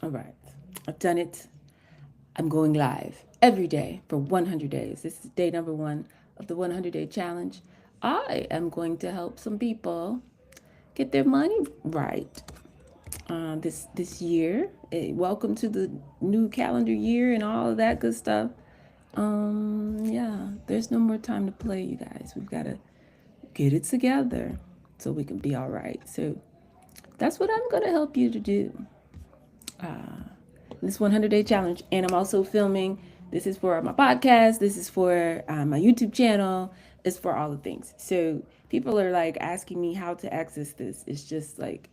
All right. I've done it. I'm going live every day for 100 days. This is day number 1 of the 100-day challenge. I am going to help some people get their money right this year. Welcome to the new calendar year and all of that good stuff. Yeah, there's no more time to play, you guys. We've got to get it together so we can be all right. So that's what I'm going to help you to do. This 100-day challenge. And I'm also filming. This is for my podcast. This is for my YouTube channel. It's for all the things. So people are like asking me how to access this. It's just like,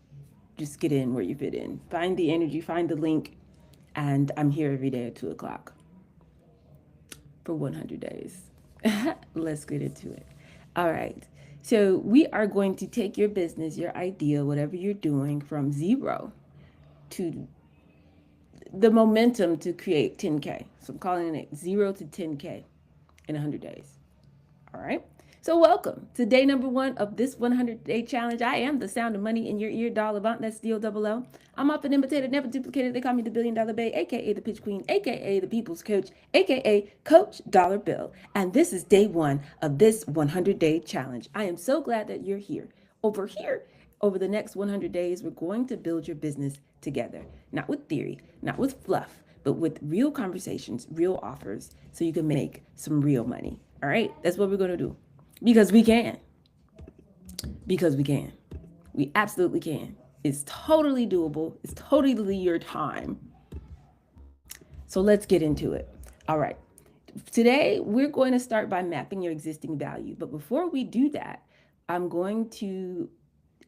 just get in where you fit in. Find the energy, find the link. And I'm here every day at 2 o'clock for 100 days. Let's get into it. All right. So we are going to take your business, your idea, whatever you're doing, from zero to the momentum to create 10K. So I'm calling it 0 to 10K in 100 days. All right. So welcome to day number 1 of this 100-day challenge. I am the sound of money in your ear, Doll Avant. That's D-O-L-L. I'm often imitated, never duplicated. They call me the $1 billion bae, aka the pitch queen, aka the people's coach, aka Coach Dollar Bill. And this is day 1 of this 100-day challenge. I am so glad that you're here. Over the next 100 days, we're going to build your business together, not with theory, not with fluff, but with real conversations, real offers, so you can make some real money. All right, that's what we're going to do. Because we can. Because we can. We absolutely can. It's totally doable. It's totally your time. So let's get into it. All right. Today, we're going to start by mapping your existing value. But before we do that, I'm going to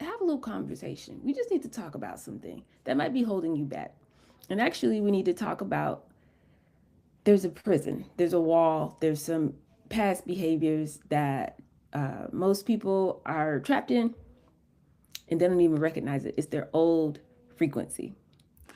have a little conversation. We just need to talk about something that might be holding you back. And actually, we need to talk about there's a prison, there's a wall, there's some past behaviors that most people are trapped in and they don't even recognize it. It's their old frequency.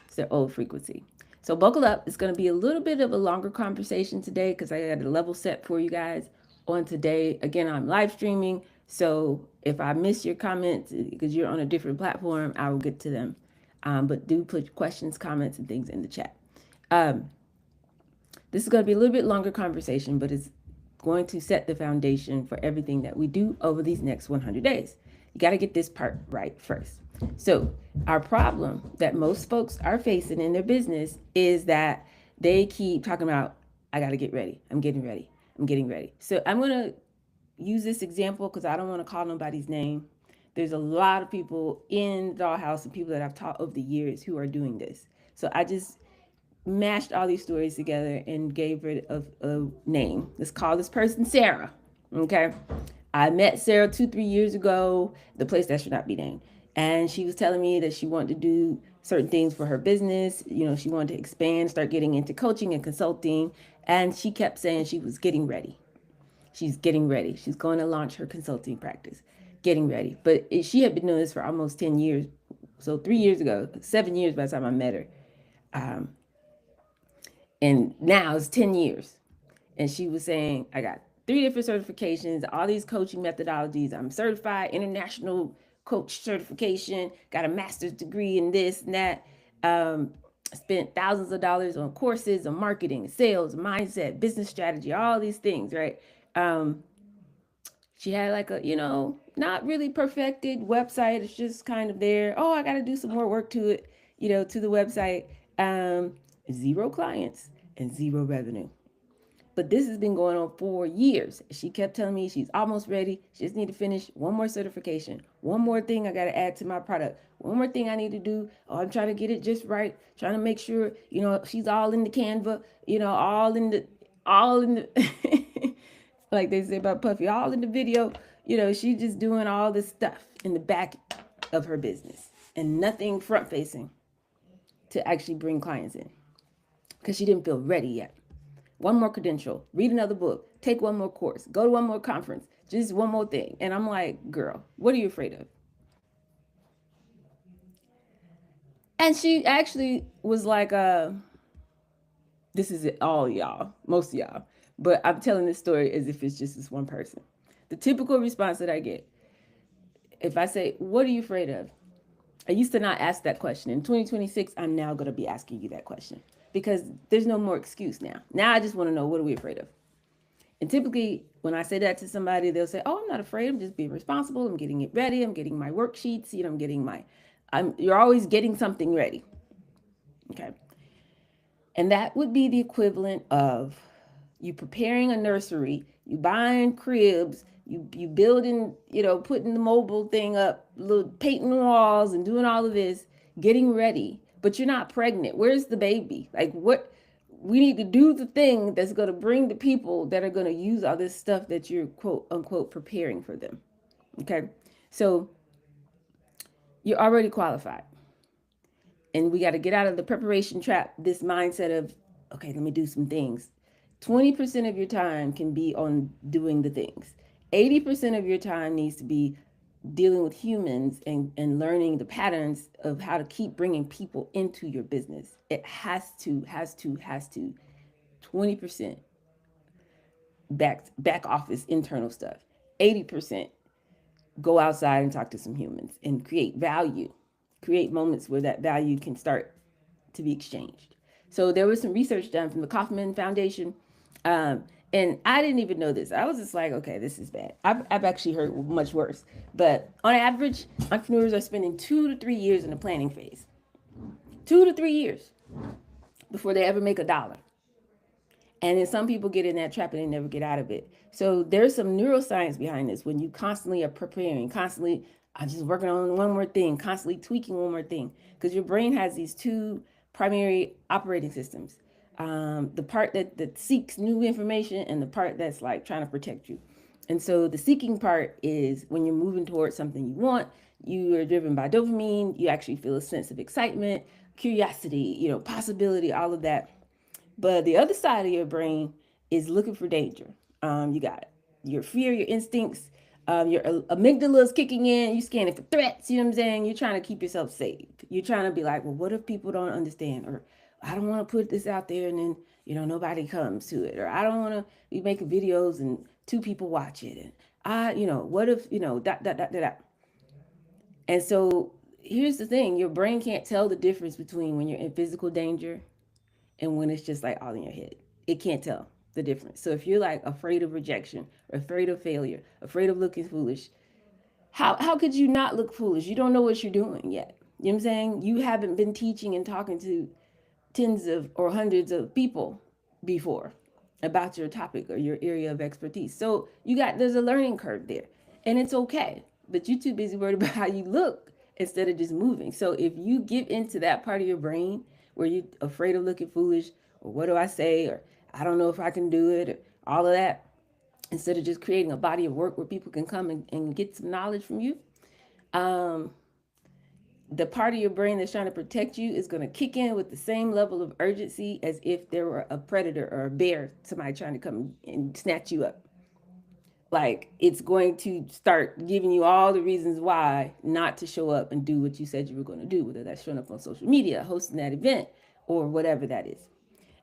It's their old frequency. So buckle up. It's going to be a little bit of a longer conversation today because I got a level set for you guys on today. Again, I'm live streaming. So if I miss your comments because you're on a different platform, I will get to them. But do put questions, comments, and things in the chat. This is going to be a little bit longer conversation, but it's going to set the foundation for everything that we do over these next 100 days. You got to get this part right first. So our problem that most folks are facing in their business is that they keep talking about, I got to get ready. I'm getting ready. I'm getting ready. So I'm going to use this example because I don't want to call nobody's name. There's a lot of people in the dollhouse and people that I've taught over the years who are doing this. So I just mashed all these stories together and gave it a name. Let's call this person Sarah. Okay. I met Sarah 2-3 years ago, the place that should not be named. And she was telling me that she wanted to do certain things for her business. You know, she wanted to expand, start getting into coaching and consulting. And she kept saying she was getting ready. She's getting ready. She's going to launch her consulting practice, getting ready. But she had been doing this for almost 10 years. So 3 years ago, 7 years by the time I met her. And now it's 10 years. And she was saying, I got 3 different certifications, all these coaching methodologies. I'm certified, international coach certification, got a master's degree in this and that. Spent thousands of dollars on courses on marketing, sales, mindset, business strategy, all these things, right? She had like a, not really perfected website. It's just kind of there. Oh, I got to do some more work to it, to the website. 0 clients and 0 revenue. But this has been going on for years. She kept telling me she's almost ready. She just need to finish one more certification. One more thing I got to add to my product. One more thing I need to do. Oh, I'm trying to get it just right. Trying to make sure, she's all in the Canva, all in the, like they say about Puffy, all in the video. She's just doing all this stuff in the back of her business and nothing front facing to actually bring clients in because she didn't feel ready yet. One more credential, read another book, take one more course, go to one more conference, just one more thing. And I'm like, girl, what are you afraid of? And she actually was like, this is it, all y'all, most of y'all. But I'm telling this story as if it's just this one person. The typical response that I get, if I say, what are you afraid of? I used to not ask that question. In 2026, I'm now going to be asking you that question because there's no more excuse now. Now I just want to know, what are we afraid of? And typically, when I say that to somebody, they'll say, "Oh, I'm not afraid. I'm just being responsible. I'm getting it ready. I'm getting my worksheets. I'm getting my." You're always getting something ready. Okay, and that would be the equivalent of you preparing a nursery, you buying cribs, you building, putting the mobile thing up, little painting the walls and doing all of this, getting ready, but you're not pregnant. Where's the baby? Like, what? We need to do the thing that's going to bring the people that are going to use all this stuff that you're quote unquote preparing for them. Okay, so you're already qualified, and we got to get out of the preparation trap, this mindset of, okay, let me do some things. 20% of your time can be on doing the things. 80% of your time needs to be dealing with humans and learning the patterns of how to keep bringing people into your business. It has to. 20% back office internal stuff. 80% go outside and talk to some humans and create value. Create moments where that value can start to be exchanged. So there was some research done from the Kauffman Foundation. And I didn't even know this. I was just like, okay, this is bad. I've actually heard much worse. But on average, entrepreneurs are spending 2 to 3 years in the planning phase. 2 to 3 years before they ever make a dollar. And then some people get in that trap and they never get out of it. So there's some neuroscience behind this. When you constantly are preparing, constantly, I'm just working on one more thing, constantly tweaking one more thing, because your brain has these two primary operating systems. The part that seeks new information and the part that's like trying to protect you. And so the seeking part is when you're moving towards something you want, you are driven by dopamine, you actually feel a sense of excitement, curiosity, possibility, all of that. But the other side of your brain is looking for danger. You got your fear, your instincts, your amygdala is kicking in. You scanning for threats. You know what I'm saying? You're trying to keep yourself safe. You're trying to be like, well, what if people don't understand? Or I don't want to put this out there and then nobody comes to it. Or I don't want to be making videos and 2 people watch it. And what if dot dot dot dot dot. And so here's the thing: your brain can't tell the difference between when you're in physical danger and when it's just like all in your head. It can't tell the difference. So if you're like afraid of rejection, or afraid of failure, afraid of looking foolish, how could you not look foolish? You don't know what you're doing yet. You know what I'm saying? You haven't been teaching and talking to tens of or hundreds of people before about your topic or your area of expertise. So there's a learning curve there. And it's okay. But you're too busy worried about how you look instead of just moving. So if you get into that part of your brain where you're afraid of looking foolish, or what do I say, or I don't know if I can do it, or all of that, instead of just creating a body of work where people can come and get some knowledge from you, the part of your brain that's trying to protect you is going to kick in with the same level of urgency as if there were a predator or a bear, somebody trying to come and snatch you up. Like, it's going to start giving you all the reasons why not to show up and do what you said you were going to do, whether that's showing up on social media, hosting that event, or whatever that is.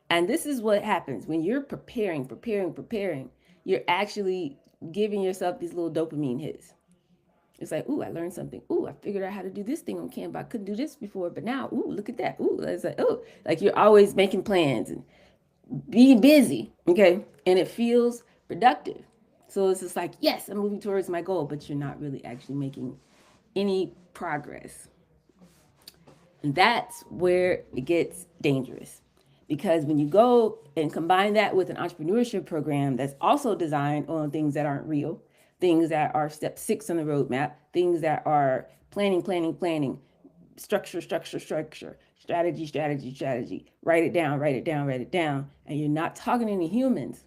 And this is what happens when you're preparing, you're actually giving yourself these little dopamine hits. It's like, ooh, I learned something. Ooh, I figured out how to do this thing on Canva. I couldn't do this before, but now, ooh, look at that. Ooh, it's like, oh, like you're always making plans and being busy, okay? And it feels productive. So it's just like, yes, I'm moving towards my goal, but you're not really actually making any progress. And that's where it gets dangerous. Because when you go and combine that with an entrepreneurship program that's also designed on things that aren't real, things that are step 6 on the roadmap, things that are planning, structure, strategy, write it down, and you're not talking to any humans,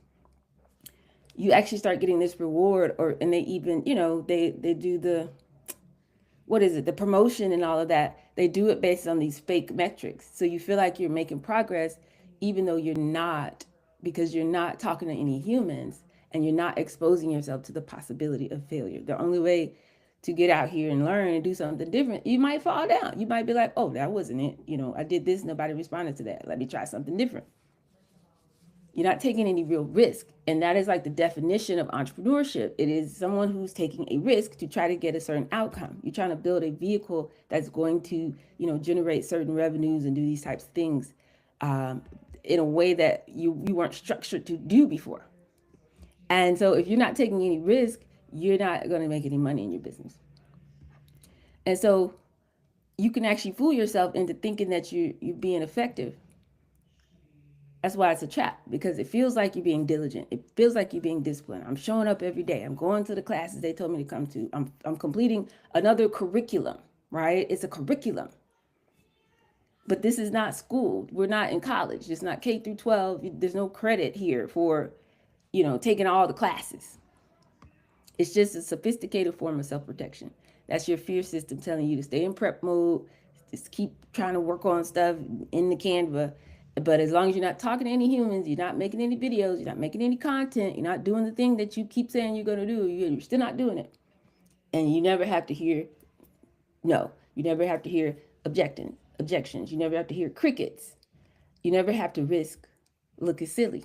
you actually start getting this reward, and they even, they do the, the promotion and all of that. They do it based on these fake metrics. So you feel like you're making progress, even though you're not, because you're not talking to any humans and you're not exposing yourself to the possibility of failure. The only way to get out here and learn and do something different, you might fall down. You might be like, oh, that wasn't it. I did this, nobody responded to that. Let me try something different. You're not taking any real risk. And that is like the definition of entrepreneurship. It is someone who's taking a risk to try to get a certain outcome. You're trying to build a vehicle that's going to, generate certain revenues and do these types of things um, in a way that you weren't structured to do before. And so if you're not taking any risk, you're not going to make any money in your business. And so you can actually fool yourself into thinking that you're being effective. That's why it's a trap, because it feels like you're being diligent. It feels like you're being disciplined. I'm showing up every day. I'm going to the classes they told me to come to. I'm completing another curriculum, right? It's a curriculum. But this is not school. We're not in college. It's not K through 12. There's no credit here for, taking all the classes. It's just a sophisticated form of self-protection. That's your fear system telling you to stay in prep mode, just keep trying to work on stuff in the Canva. But as long as you're not talking to any humans, you're not making any videos, you're not making any content, you're not doing the thing that you keep saying you're going to do, you're still not doing it. And you never have to hear no. You never have to hear objections. You never have to hear crickets. You never have to risk looking silly.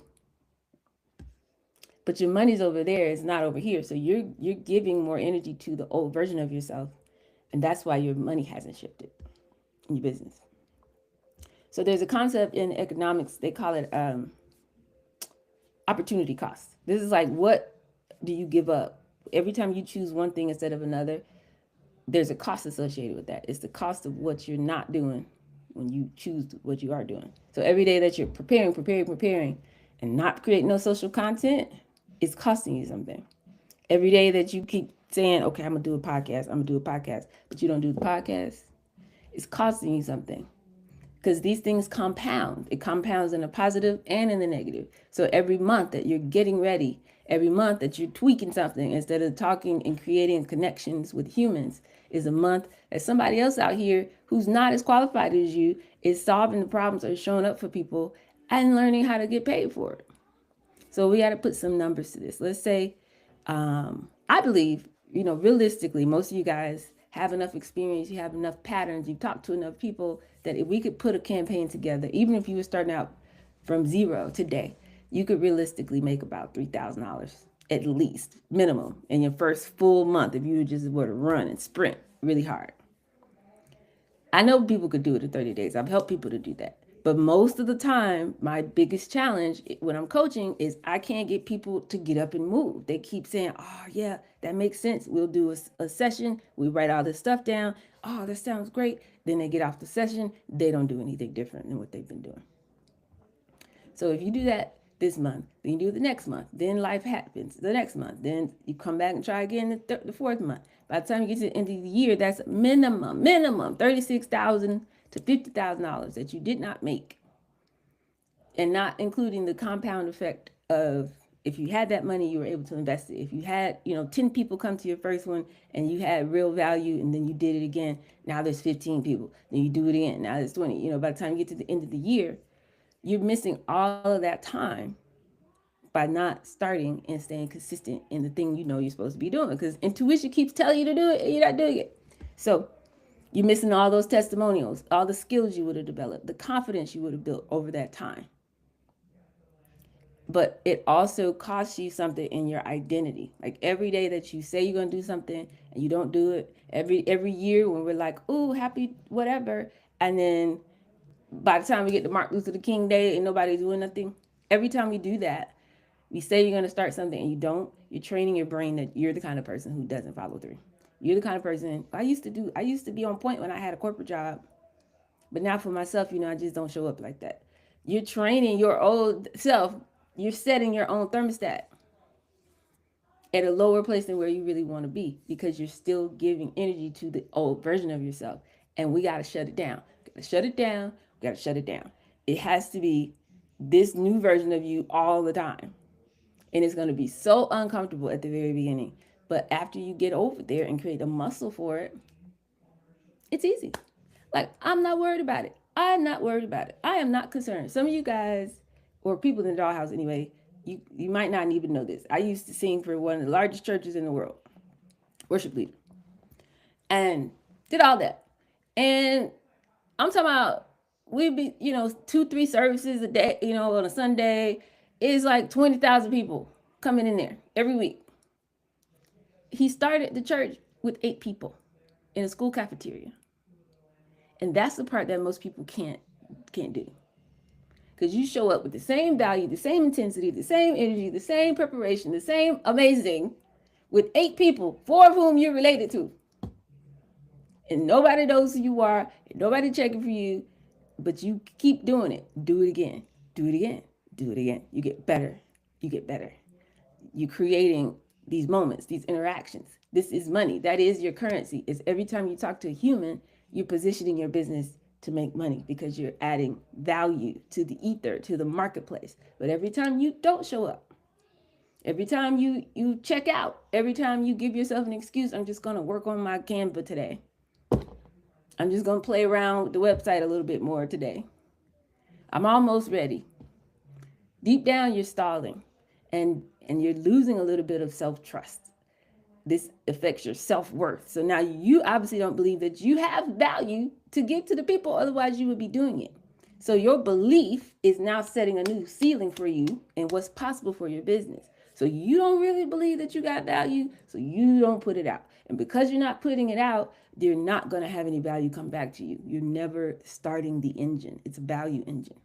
But your money's over there, it's not over here. So you're giving more energy to the old version of yourself. And that's why your money hasn't shifted in your business. So there's a concept in economics, they call it opportunity cost. This is like, what do you give up? Every time you choose one thing instead of another, there's a cost associated with that. It's the cost of what you're not doing when you choose what you are doing. So every day that you're preparing, and not creating no social content, it's costing you something. Every day that you keep saying, okay, I'm gonna do a podcast, but you don't do the podcast, it's costing you something. Because these things compound. It compounds in a positive and in the negative. So every month that you're getting ready, every month that you're tweaking something instead of talking and creating connections with humans, is a month that somebody else out here who's not as qualified as you is solving the problems or showing up for people and learning how to get paid for it. So we got to put some numbers to this. Let's say, I believe, realistically, most of you guys have enough experience, you have enough patterns, you've talked to enough people that if we could put a campaign together, even if you were starting out from zero today, you could realistically make about $3,000 at least, minimum, in your first full month if you just were to run and sprint really hard. I know people could do it in 30 days. I've helped people to do that. But most of the time, my biggest challenge when I'm coaching is I can't get people to get up and move. They keep saying, oh, yeah, that makes sense. We'll do a session. We write all this stuff down. Oh, that sounds great. Then they get off the session. They don't do anything different than what they've been doing. So if you do that this month, then you do it the next month, then life happens the next month, then you come back and try again the fourth month. By the time you get to the end of the year, that's minimum $36,000 to $50,000 that you did not make, and not including the compound effect of if you had that money, you were able to invest it. If you had, 10 people come to your first one and you had real value and then you did it again, now there's 15 people, then you do it again, now there's 20. By the time you get to the end of the year, you're missing all of that time by not starting and staying consistent in the thing you're supposed to be doing, because intuition keeps telling you to do it and you're not doing it. So you're missing all those testimonials, all the skills you would have developed, the confidence you would have built over that time. But it also costs you something in your identity. Like every day that you say you're going to do something and you don't do it, every year when we're like, ooh, happy whatever, and then by the time we get to Martin Luther King Day and nobody's doing nothing, every time we do that, we say you're going to start something and you don't, you're training your brain that you're the kind of person who doesn't follow through. You're the kind of person, I used to be on point when I had a corporate job, but now for myself, I just don't show up like that. You're training your old self, you're setting your own thermostat at a lower place than where you really want to be, because you're still giving energy to the old version of yourself. And we got to shut it down. We got to shut it down. It has to be this new version of you all the time. And it's going to be so uncomfortable at the very beginning. But after you get over there and create a muscle for it, it's easy. Like, I'm not worried about it. I am not concerned. Some of you guys, or people in the dollhouse anyway, you might not even know this. I used to sing for one of the largest churches in the world, worship leader, and did all that. And I'm talking about we'd be, 2-3 services a day, on a Sunday, It's like 20,000 people coming in there every week. He started the church with 8 people in a school cafeteria. And that's the part that most people can't do. Because you show up with the same value, the same intensity, the same energy, the same preparation, the same amazing with 8 people, 4 of whom you're related to. And nobody knows who you are, and nobody checking for you, but you keep doing it. Do it again. Do it again. Do it again. You get better. You get better. You're creating these moments, these interactions. This is money. That is your currency. It's every time you talk to a human, you're positioning your business to make money because you're adding value to the ether, to the marketplace. But every time you don't show up, every time you check out, every time you give yourself an excuse, I'm just going to work on my Canva today. I'm just going to play around with the website a little bit more today. I'm almost ready. Deep down, you're stalling and you're losing a little bit of self-trust. This affects your self-worth. So now you obviously don't believe that you have value to give to the people, otherwise you would be doing it. So your belief is now setting a new ceiling for you and what's possible for your business. So you don't really believe that you got value, so you don't put it out. And because you're not putting it out, you're not going to have any value come back to you. You're never starting the engine. It's a value engine.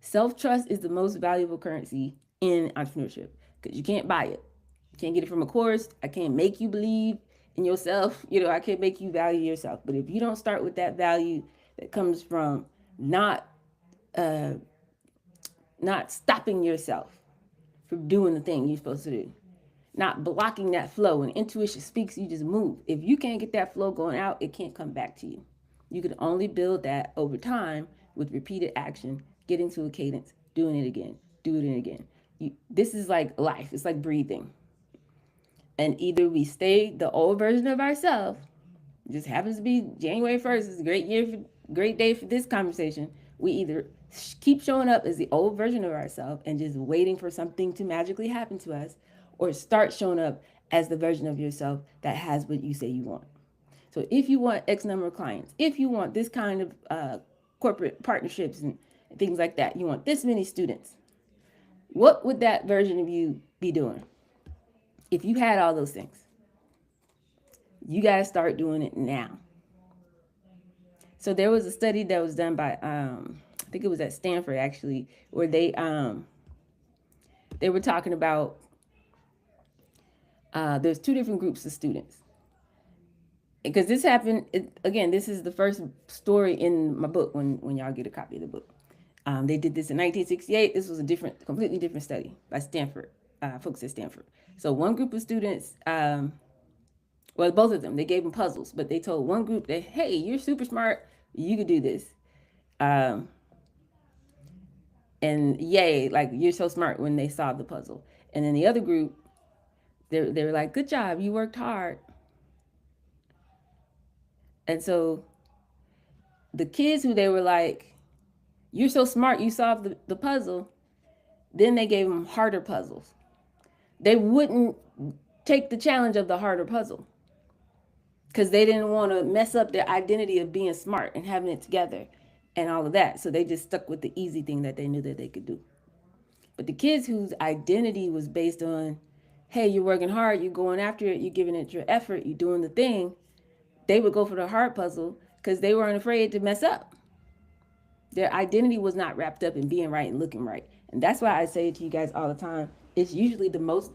Self-trust is the most valuable currency in entrepreneurship because you can't buy it. You can't get it from a course. I can't make you believe in yourself. I can't make you value yourself. But if you don't start with that value that comes from not stopping yourself from doing the thing you're supposed to do, not blocking that flow. When intuition speaks, you just move. If you can't get that flow going out, it can't come back to you. You can only build that over time with repeated action, getting to a cadence, doing it again, doing it again. This is like life. It's like breathing. And either we stay the old version of ourselves, just happens to be January 1st, it's a great day for this conversation. We either keep showing up as the old version of ourselves and just waiting for something to magically happen to us, or start showing up as the version of yourself that has what you say you want. So if you want X number of clients, if you want this kind of corporate partnerships and things like that, you want this many students, what would that version of you be doing? If you had all those things, you got to start doing it now. So there was a study that was done by, I think it was at Stanford actually, where they were talking about, there's 2 different groups of students. Because this happened, again, this is the first story in my book when y'all get a copy of the book. They did this in 1968. This was a completely different study by Stanford, folks at Stanford. So one group of students, well, both of them, they gave them puzzles, but they told one group that, hey, you're super smart, you could do this. And yay, like you're so smart when they solved the puzzle. And then the other group, they were like, good job, you worked hard. And so the kids who they were like, you're so smart, you solved the puzzle, then they gave them harder puzzles. They wouldn't take the challenge of the harder puzzle because they didn't want to mess up their identity of being smart and having it together and all of that. So they just stuck with the easy thing that they knew that they could do. But the kids whose identity was based on, hey, you're working hard, you're going after it, you're giving it your effort, you're doing the thing, they would go for the hard puzzle because they weren't afraid to mess up. Their identity was not wrapped up in being right and looking right. And that's why I say to you guys all the time, it's usually the most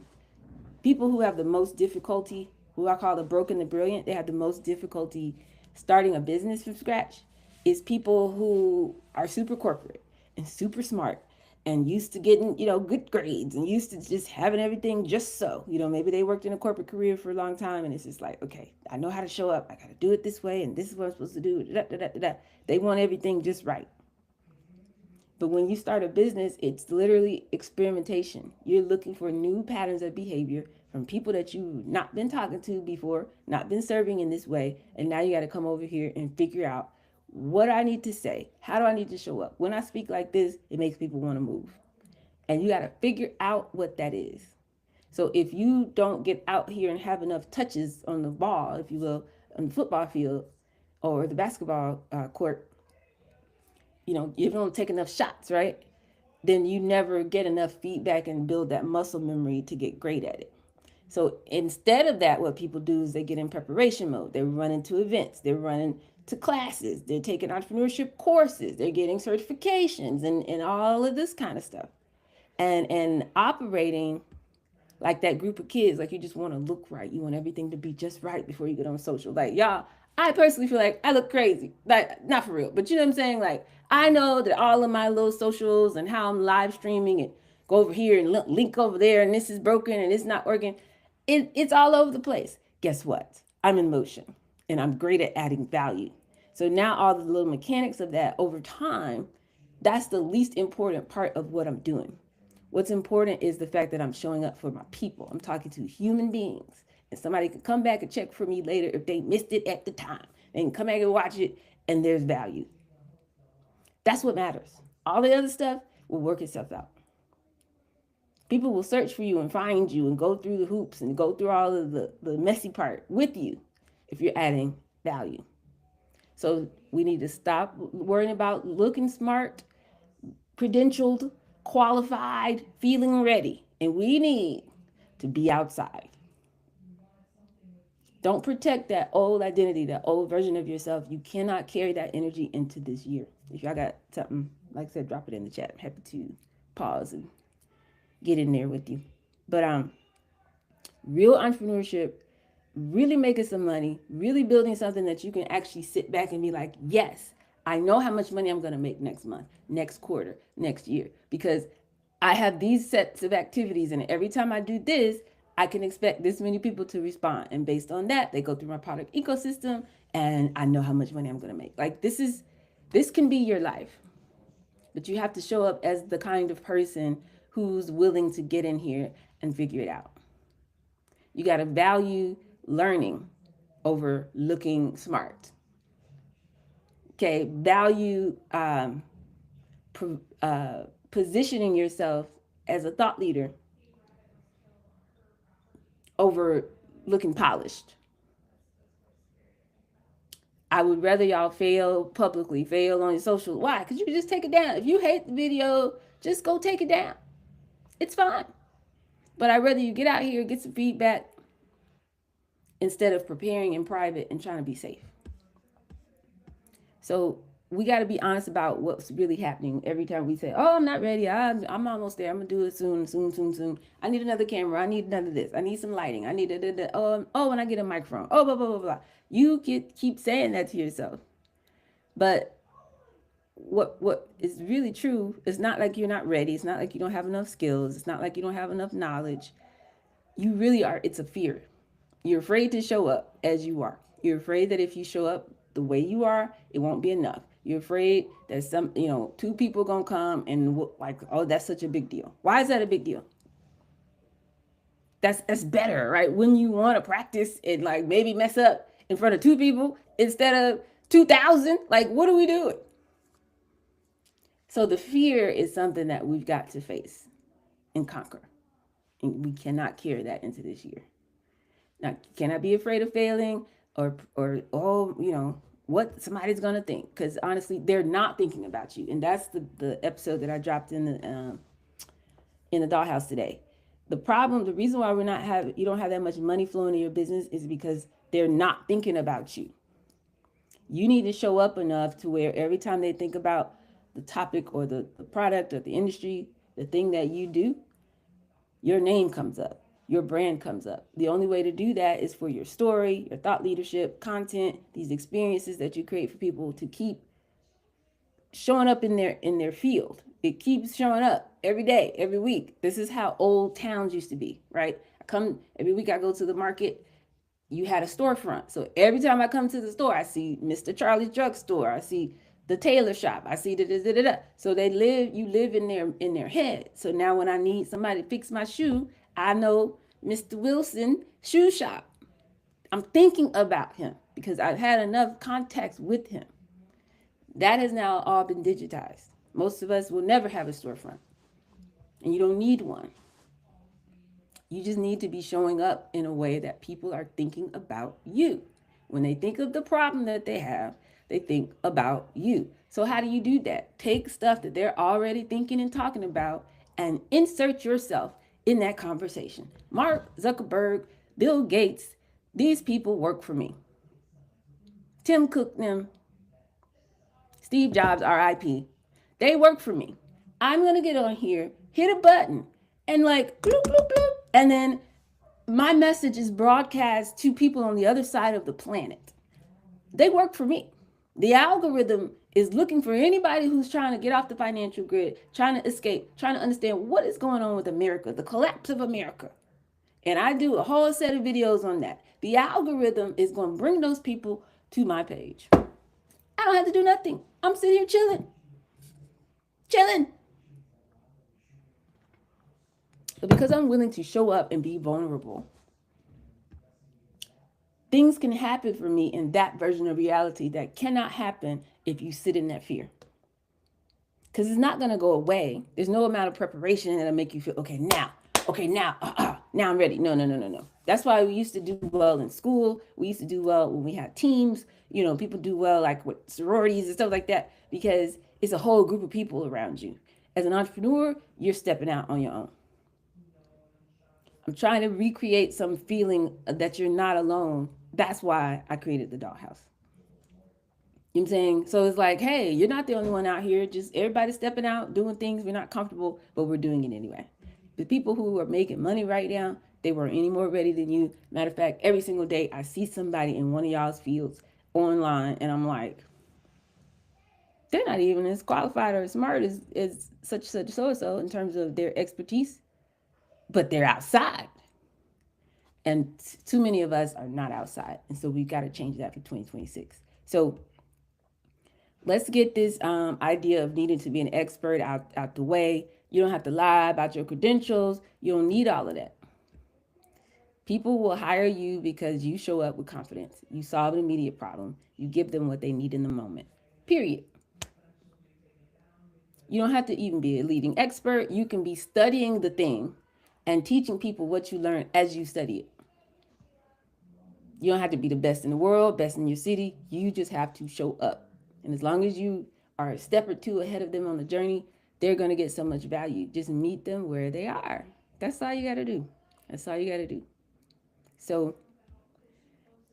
people who have the most difficulty, who I call the broken, the brilliant, they have the most difficulty starting a business from scratch, is people who are super corporate and super smart and used to getting, good grades and used to just having everything just so, maybe they worked in a corporate career for a long time and it's just like, okay, I know how to show up. I got to do it this way. And this is what I'm supposed to do. They want everything just right. But when you start a business, it's literally experimentation. You're looking for new patterns of behavior from people that you've not been talking to before, not been serving in this way. And now you got to come over here and figure out what I need to say. How do I need to show up? When I speak like this, it makes people want to move. And you got to figure out what that is. So if you don't get out here and have enough touches on the ball, if you will, on the football field or the basketball court, you don't take enough shots, right? then you never get enough feedback and build that muscle memory to get great at it. So instead of that, what people do is they get in preparation mode. They're running to events, they're running to classes, they're taking entrepreneurship courses, they're getting certifications and all of this kind of stuff. And operating like that group of kids, like you just want to look right. You want everything to be just right before you get on social. Like, y'all, I personally feel like I look crazy. Like, not for real, but you know what I'm saying? Like, I know that all of my little socials and how I'm live streaming and go over here and link over there and this is broken and it's not working. It's all over the place. Guess what? I'm in motion and I'm great at adding value. So now all the little mechanics of that over time, that's the least important part of what I'm doing. What's important is the fact that I'm showing up for my people. I'm talking to human beings. And somebody can come back and check for me later if they missed it at the time. They can come back and watch it, and there's value. That's what matters. All the other stuff will work itself out. People will search for you and find you and go through the hoops and go through all of the messy part with you if you're adding value. So we need to stop worrying about looking smart, credentialed, qualified, feeling ready. And we need to be outside. Don't protect that old identity, that old version of yourself. You cannot carry that energy into this year. If y'all got something, like I said, drop it in the chat. I'm happy to pause and get in there with you. But real entrepreneurship, really making some money, really building something that you can actually sit back and be like, yes, I know how much money I'm going to make next month, next quarter, next year, because I have these sets of activities. And every time I do this, I can expect this many people to respond. And based on that, they go through my product ecosystem and I know how much money I'm going to make. Like this can be your life, but you have to show up as the kind of person who's willing to get in here and figure it out. You got to value learning over looking smart. Okay, value positioning yourself as a thought leader over looking polished. I would rather y'all fail publicly, fail on your social. Why? Because you can just take it down. If you hate the video, just go take it down. It's fine. But I'd rather you get out here, get some feedback, instead of preparing in private and trying to be safe. So we got to be honest about what's really happening every time we say, oh, I'm not ready. I'm almost there. I'm going to do it soon. I need another camera. I need none of this. I need some lighting. I need when I get a microphone. Oh, blah, blah, blah, blah. You keep saying that to yourself. But what is really true is not like you're not ready. It's not like you don't have enough skills. It's not like you don't have enough knowledge. You really are. It's a fear. You're afraid to show up as you are. You're afraid that if you show up the way you are, it won't be enough. You're afraid that two people gonna come and like, oh, that's such a big deal. Why is that a big deal? That's better, right? When you want to practice and like maybe mess up in front of two people instead of 2,000, like what are we doing? So the fear is something that we've got to face and conquer. And we cannot carry that into this year. Now, cannot be afraid of failing or what somebody's going to think. Because honestly, they're not thinking about you. And that's the episode that I dropped in the dollhouse today. The reason why you don't have that much money flowing in your business is because they're not thinking about you. You need to show up enough to where every time they think about the topic or the product or the industry, the thing that you do, your name comes up, your brand comes up. The only way to do that is for your story, your thought leadership, content, these experiences that you create for people to keep showing up in their field. It keeps showing up every day, every week. This is how old towns used to be, right? Every week I go to the market. You had a storefront. So every time I come to the store, I see Mr. Charlie's drugstore. I see the tailor shop. I see da. So you live in their head. So now when I need somebody to fix my shoe, I know Mr. Wilson shoe shop. I'm thinking about him because I've had enough contacts with him. That has now all been digitized. Most of us will never have a storefront, and you don't need one. You just need to be showing up in a way that people are thinking about you. When they think of the problem that they have, they think about you. So how do you do that? Take stuff that they're already thinking and talking about and insert yourself in that conversation. Mark Zuckerberg, Bill Gates, these people work for me. Tim Cook, them, Steve Jobs, RIP, they work for me. I'm going to get on here, hit a button, and like, bloop, bloop, bloop. And then my message is broadcast to people on the other side of the planet. They work for me. The algorithm is looking for anybody who's trying to get off the financial grid, trying to escape, trying to understand what is going on with America, the collapse of America. And I do a whole set of videos on that. The algorithm is going to bring those people to my page. I don't have to do nothing. I'm sitting here chilling. But because I'm willing to show up and be vulnerable, things can happen for me in that version of reality that cannot happen if you sit in that fear. Because it's not going to go away. There's no amount of preparation that'll make you feel, now I'm ready. No. That's why we used to do well in school. We used to do well when we had teams. People do well like with sororities and stuff like that because it's a whole group of people around you. As an entrepreneur, you're stepping out on your own. I'm trying to recreate some feeling that you're not alone. That's why I created the dollhouse. You know what I'm saying? So it's like, hey, you're not the only one out here. Just everybody stepping out, doing things we're not comfortable, but we're doing it anyway. The people who are making money right now, they weren't any more ready than you. Matter of fact, every single day I see somebody in one of y'all's fields online and I'm like, they're not even as qualified or smart as such so-and-so in terms of their expertise, but they're outside. And too many of us are not outside. And so we've got to change that for 2026. So let's get this idea of needing to be an expert out the way. You don't have to lie about your credentials. You don't need all of that. People will hire you because you show up with confidence. You solve an immediate problem. You give them what they need in the moment. Period. You don't have to even be a leading expert. You can be studying the thing and teaching people what you learn as you study it. You don't have to be the best in the world, best in your city. You just have to show up. And as long as you are a step or two ahead of them on the journey, they're going to get so much value. Just meet them where they are. That's all you got to do. That's all you got to do. So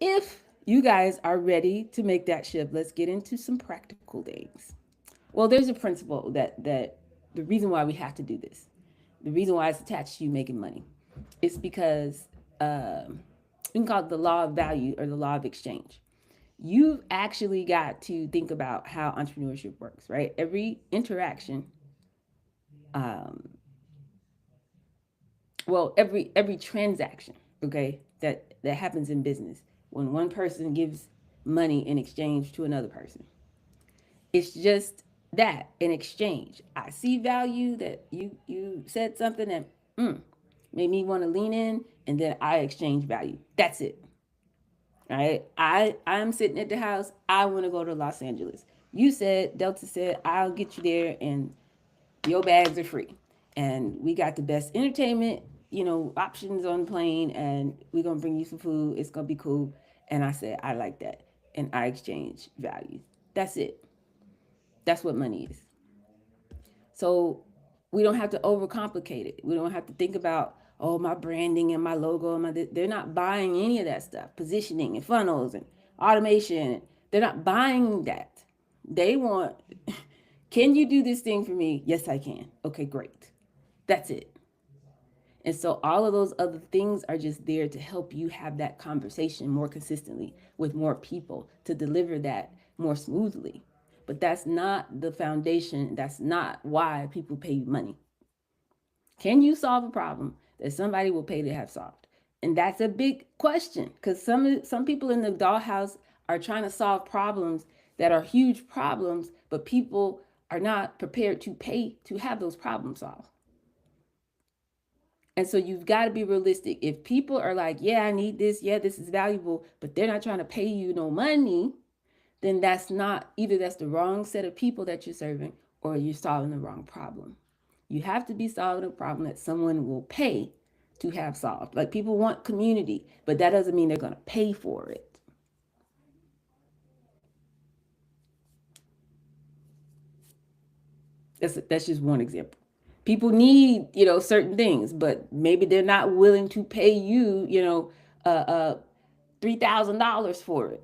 if you guys are ready to make that shift, let's get into some practical things. Well, there's a principle that the reason why we have to do this, the reason why it's attached to you making money, is because we can call it the law of value or the law of exchange. You've actually got to think about how entrepreneurship works, right? Every interaction, every transaction, okay, that happens in business, when one person gives money in exchange to another person, it's just that, an exchange. I see value that you said something that made me want to lean in, and then I exchange value. That's it. All right. I'm sitting at the house. I want to go to Los Angeles. You said, Delta said, I'll get you there and your bags are free. And we got the best entertainment, options on the plane, and we're going to bring you some food. It's going to be cool. And I said, I like that. And I exchange value. That's it. That's what money is. So we don't have to overcomplicate it. We don't have to think about, my branding and my logo. They're not buying any of that stuff. Positioning and funnels and automation. They're not buying that. They want, can you do this thing for me? Yes, I can. Okay, great. That's it. And so all of those other things are just there to help you have that conversation more consistently with more people, to deliver that more smoothly. But that's not the foundation. That's not why people pay you money. Can you solve a problem that somebody will pay to have solved? And that's a big question, because some people in the dollhouse are trying to solve problems that are huge problems, but people are not prepared to pay to have those problems solved. And so you've got to be realistic. If people are like, yeah, I need this, yeah, this is valuable, but they're not trying to pay you no money, then that's not, either that's the wrong set of people that you're serving, or you're solving the wrong problem. You have to be solving a problem that someone will pay to have solved. Like, people want community, but that doesn't mean they're going to pay for it. That's just one example. People need, certain things, but maybe they're not willing to pay you, $3,000 for it.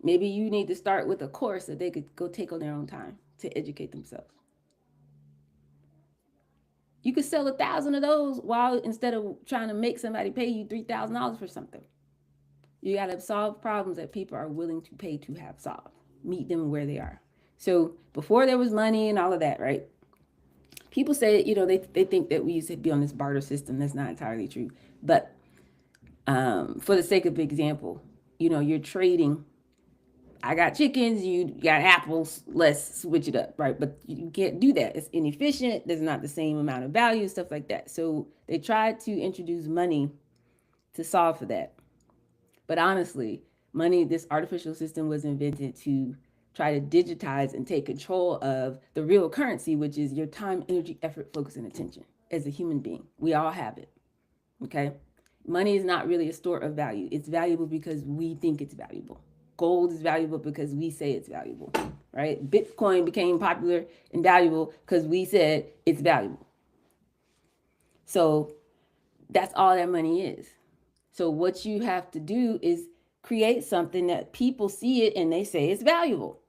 Maybe you need to start with a course that they could go take on their own time to educate themselves. You could sell 1,000 of those while instead of trying to make somebody pay you $3,000 for something. You got to solve problems that people are willing to pay to have solved. Meet them where they are. So before there was money and all of that, right? People say, they think that we used to be on this barter system. That's not entirely true. But for the sake of example, you're trading. I got chickens, you got apples, let's switch it up, right? But you can't do that. It's inefficient. There's not the same amount of value, stuff like that. So they tried to introduce money to solve for that. But honestly, money, this artificial system was invented to try to digitize and take control of the real currency, which is your time, energy, effort, focus, and attention as a human being. We all have it. Okay? Money is not really a store of value. It's valuable because we think it's valuable. Gold is valuable because we say it's valuable, right? Bitcoin became popular and valuable because we said it's valuable. So that's all that money is. So what you have to do is create something that people see it and they say it's valuable.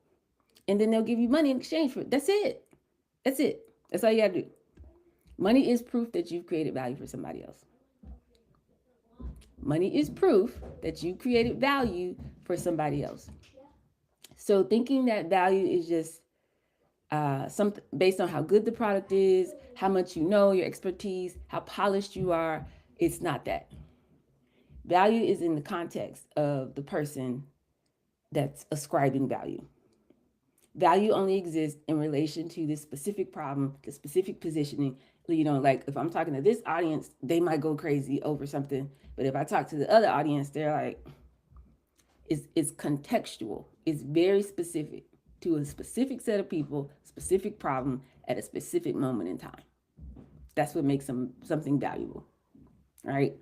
And then they'll give you money in exchange for it. That's it. That's it. That's all you gotta do. Money is proof that you've created value for somebody else. Money is proof that you created value for somebody else. So thinking that value is just something based on how good the product is, how much you know, your expertise, how polished you are, it's not that. Value is in the context of the person that's ascribing value. Value only exists in relation to this specific problem, the specific positioning. Like if I'm talking to this audience, they might go crazy over something. But if I talk to the other audience, they're like, it's contextual. It's very specific to a specific set of people, specific problem at a specific moment in time. That's what makes something valuable, right?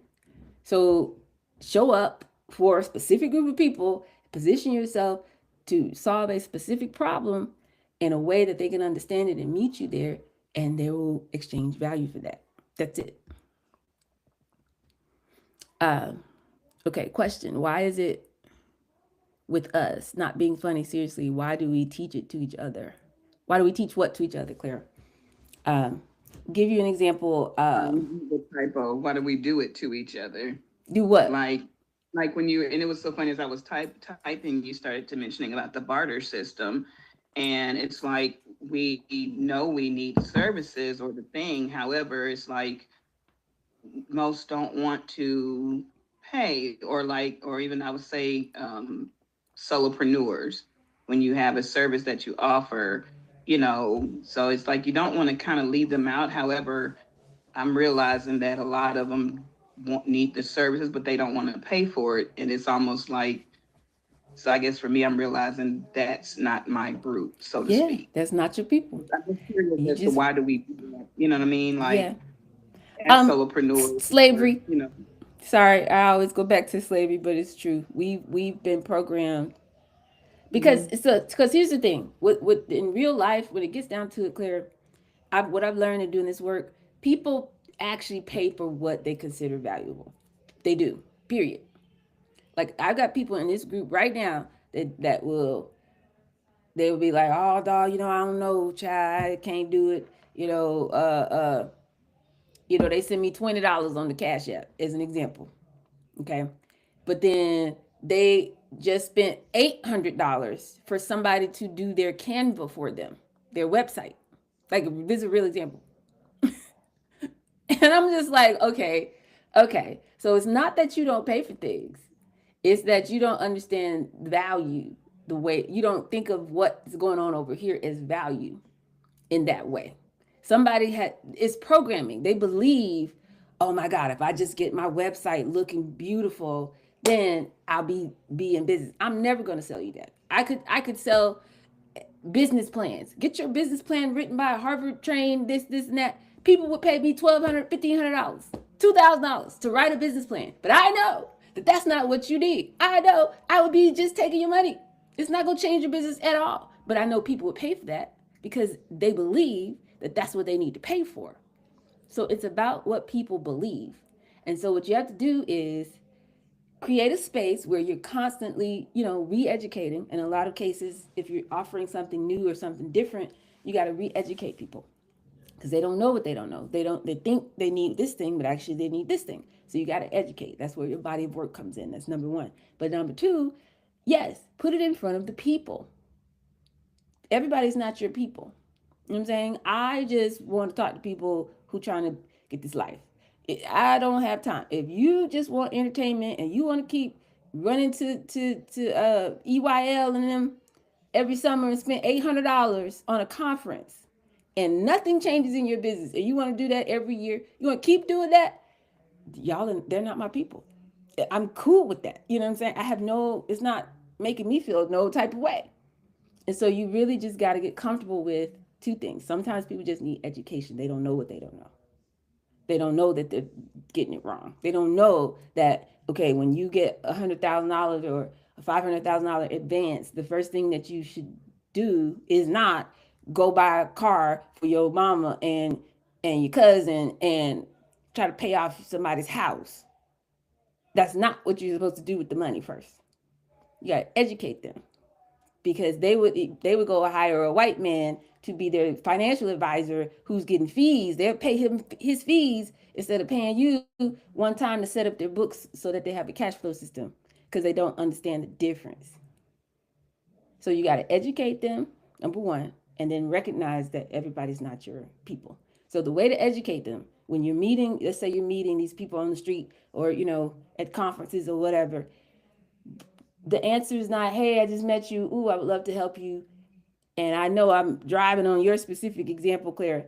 So show up for a specific group of people, position yourself to solve a specific problem in a way that they can understand it and meet you there, and they will exchange value for that. That's it. Okay, question. Why is it with us not being funny? Seriously, why do we teach it to each other? Why do we teach what to each other, Claire? Give you an example. The typo. Why do we do it to each other? Do what? Like when you, and it was so funny as I was typing, you started to mentioning about the barter system. And it's like, we know we need services or the thing. However, it's like most don't want to pay, or even I would say solopreneurs, when you have a service that you offer, so it's like you don't want to kind of leave them out. However, I'm realizing that a lot of them need the services, but they don't want to pay for it. And it's almost like, so I guess for me, I'm realizing that's not my group, so to speak. That's not your people. I'm just curious as to why do we do that? You know what I mean? Like, as solopreneurs, slavery. Sorry, I always go back to slavery, but it's true. We've been programmed because because here's the thing. With in real life, when it gets down to it, Claire, what I've learned in doing this work, people actually pay for what they consider valuable. They do. Period. Like I've got people in this group right now that will be like, oh dog, I don't know, child, I can't do it. They send me $20 on the Cash App as an example. Okay. But then they just spent $800 for somebody to do their Canva for them, their website. Like this is a real example. And I'm just like, okay. So it's not that you don't pay for things. It's that you don't understand value the way you don't think of what's going on over here as value in that way. Somebody is programming. They believe, oh my God, if I just get my website looking beautiful, then I'll be in business. I'm never going to sell you that. I could sell business plans. Get your business plan written by a Harvard trained this and that. People would pay me $1,200, $1,500, $2,000 to write a business plan. But I know that that's not what you need. I know I would be just taking your money. It's not going to change your business at all. But I know people would pay for that because they believe that that's what they need to pay for. So it's about what people believe. And so what you have to do is create a space where you're constantly, re-educating. In a lot of cases, if you're offering something new or something different, you got to re-educate people because they don't know what they don't know. They think they need this thing, but actually they need this thing. So you got to educate. That's where your body of work comes in. That's number one. But number two, yes, put it in front of the people. Everybody's not your people. You know what I'm saying? I just want to talk to people who trying to get this life. I don't have time. If you just want entertainment and you want to keep running to EYL and them every summer and spend $800 on a conference and nothing changes in your business, and you want to do that every year, you want to keep doing that, y'all, they're not my people. I'm cool with that. You know what I'm saying? It's not making me feel no type of way. And so you really just got to get comfortable with two things. Sometimes people just need education. They don't know what they don't know. They don't know that they're getting it wrong. They don't know that, okay, when you get $100,000 or a $500,000 advance, the first thing that you should do is not go buy a car for your mama and your cousin and try to pay off somebody's house. That's not what you're supposed to do with the money first. You got to educate them, because they would go hire a white man to be their financial advisor who's getting fees. They'll pay him his fees instead of paying you one time to set up their books so that they have a cash flow system, because they don't understand the difference. So you got to educate them, number one, and then recognize that everybody's not your people. So the way to educate them, when you're meeting, let's say you're meeting these people on the street or, at conferences or whatever, the answer is not, hey, I just met you. Ooh, I would love to help you. And I know I'm driving on your specific example, Claire.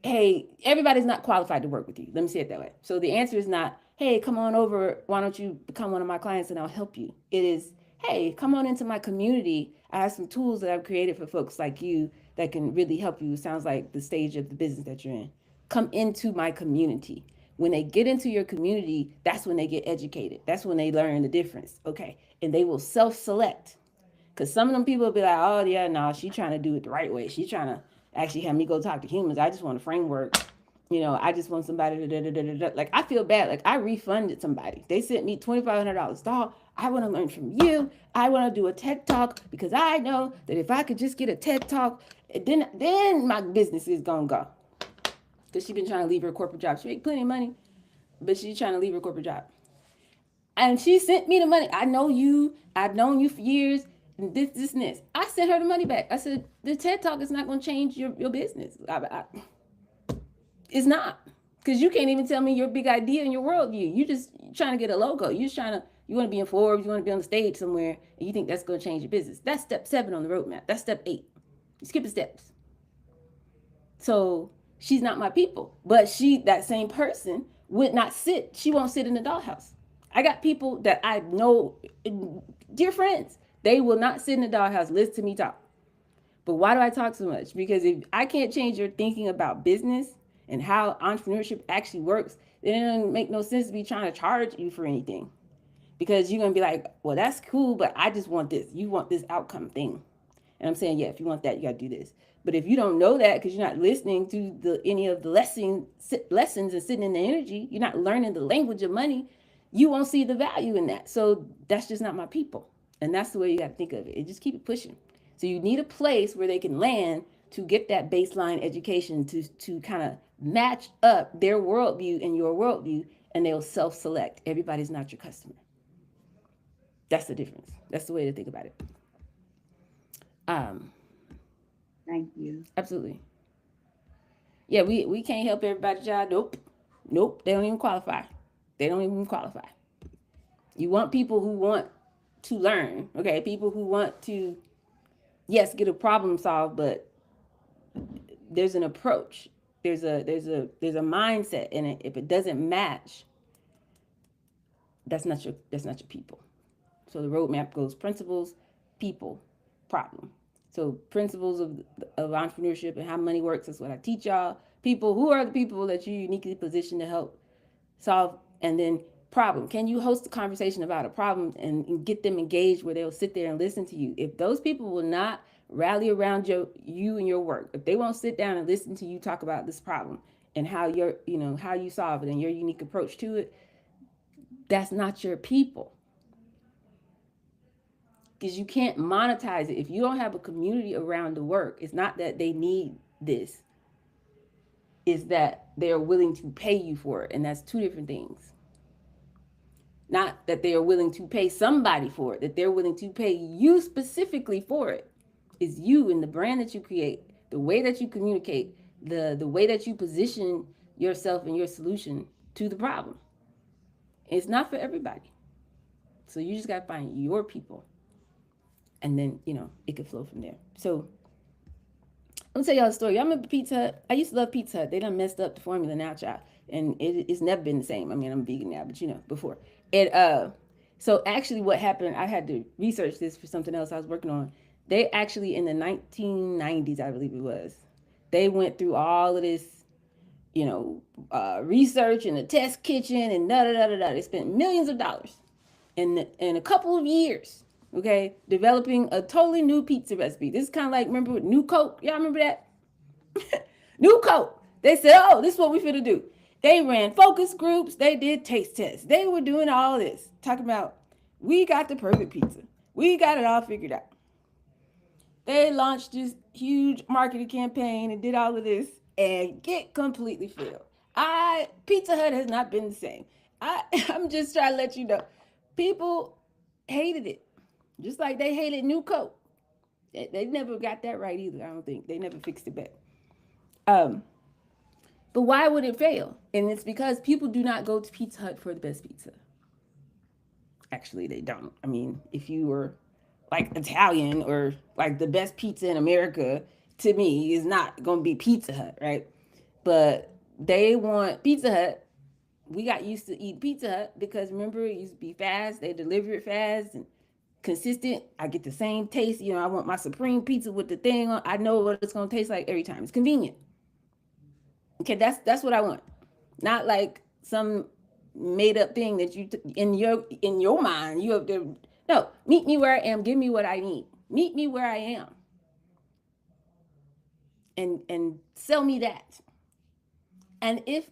Hey, everybody's not qualified to work with you. Let me say it that way. So the answer is not, hey, come on over. Why don't you become one of my clients and I'll help you? It is, hey, come on into my community. I have some tools that I've created for folks like you that can really help you. It sounds like the stage of the business that you're in. Come into my community. When they get into your community, that's when they get educated. That's when they learn the difference. Okay. And they will self-select. Because some of them people will be like, oh, yeah, no, she's trying to do it the right way. She's trying to actually have me go talk to humans. I just want a framework. I just want somebody to. Like, I feel bad. Like, I refunded somebody. They sent me $2,500. Dog, I want to learn from you. I want to do a TED Talk because I know that if I could just get a TED Talk, then my business is going to go. Because she's been trying to leave her corporate job. She make plenty of money, but she's trying to leave her corporate job. And she sent me the money. I know you. I've known you for years. And this, and this. I sent her the money back. I said, the TED Talk is not going to change your business. It's not. Because you can't even tell me your big idea and your worldview. You just trying to get a logo. You want to be in Forbes. You want to be on the stage somewhere. And you think that's going to change your business. That's step 7 on the roadmap. That's step 8. You skip the steps. So she's not my people. But that same person would not sit. She won't sit in the dollhouse. I got people that I know, dear friends, they will not sit in the dollhouse, listen to me talk. But why do I talk so much? Because if I can't change your thinking about business and how entrepreneurship actually works, then it doesn't make no sense to be trying to charge you for anything. Because you're going to be like, well, that's cool, but I just want this. You want this outcome thing. And I'm saying, yeah, if you want that, you got to do this. But if you don't know that because you're not listening to any of the lessons and sitting in the energy, you're not learning the language of money, you won't see the value in that. So that's just not my people. And that's the way you got to think of it. And just keep it pushing. So you need a place where they can land to get that baseline education to kind of match up their worldview and your worldview, and they'll self-select. Everybody's not your customer. That's the difference. That's the way to think about it. Thank you. Absolutely. Yeah, we can't help everybody, job. Nope. They don't even qualify. You want people who want to learn, okay? People who want to, yes, get a problem solved, but there's an approach. There's a mindset in it. If it doesn't match, that's not your people. So the roadmap goes principles, people, problem. So principles of entrepreneurship and how money works is what I teach y'all. People, who are the people that you uniquely positioned to help solve? And then problem. Can you host a conversation about a problem and get them engaged where they'll sit there and listen to you? If those people will not rally around you and your work, if they won't sit down and listen to you talk about this problem and how how you solve it and your unique approach to it, that's not your people. Because you can't monetize it if you don't have a community around the work. It's not that they need this, is that they're willing to pay you for it. And that's two different things. Not that they are willing to pay somebody for it, that they're willing to pay you specifically for it. It's you and the brand that you create, the way that you communicate, the way that you position yourself and your solution to the problem. It's not for everybody. So you just got to find your people. And then, it could flow from there. So I'm gonna tell y'all a story. Y'all remember Pizza Hut? I used to love Pizza Hut. They done messed up the formula now, child. And it's never been the same. I mean, I'm vegan now, but before. So actually what happened, I had to research this for something else I was working on. They actually, in the 1990s, I believe it was, they went through all of this, research in the test kitchen and da da da da da. They spent millions of dollars in a couple of years, okay, developing a totally new pizza recipe. This is kind of like, remember New Coke? Y'all remember that? New Coke. They said, oh, this is what we finna do. They ran focus groups. They did taste tests. They were doing all this, talking about, we got the perfect pizza. We got it all figured out. They launched this huge marketing campaign and did all of this and get completely failed. Pizza Hut has not been the same. I'm just trying to let you know. People hated it. Just like they hated New Coke. They never got that right either, I don't think. They never fixed it back. But why would it fail? And it's because people do not go to Pizza Hut for the best pizza. Actually, they don't. I mean, if you were like Italian or like the best pizza in America, to me, is not going to be Pizza Hut, right? But they want Pizza Hut. We got used to eat Pizza Hut because remember, it used to be fast. They deliver it fast and consistent. I get the same taste. I want my supreme pizza with the thing on. I know what it's going to taste like every time. It's convenient. Okay, that's what I want. Not like some made up thing that you in your mind you have to. No, meet me where I am. Give me what I need. Meet me where I am. And sell me that. And if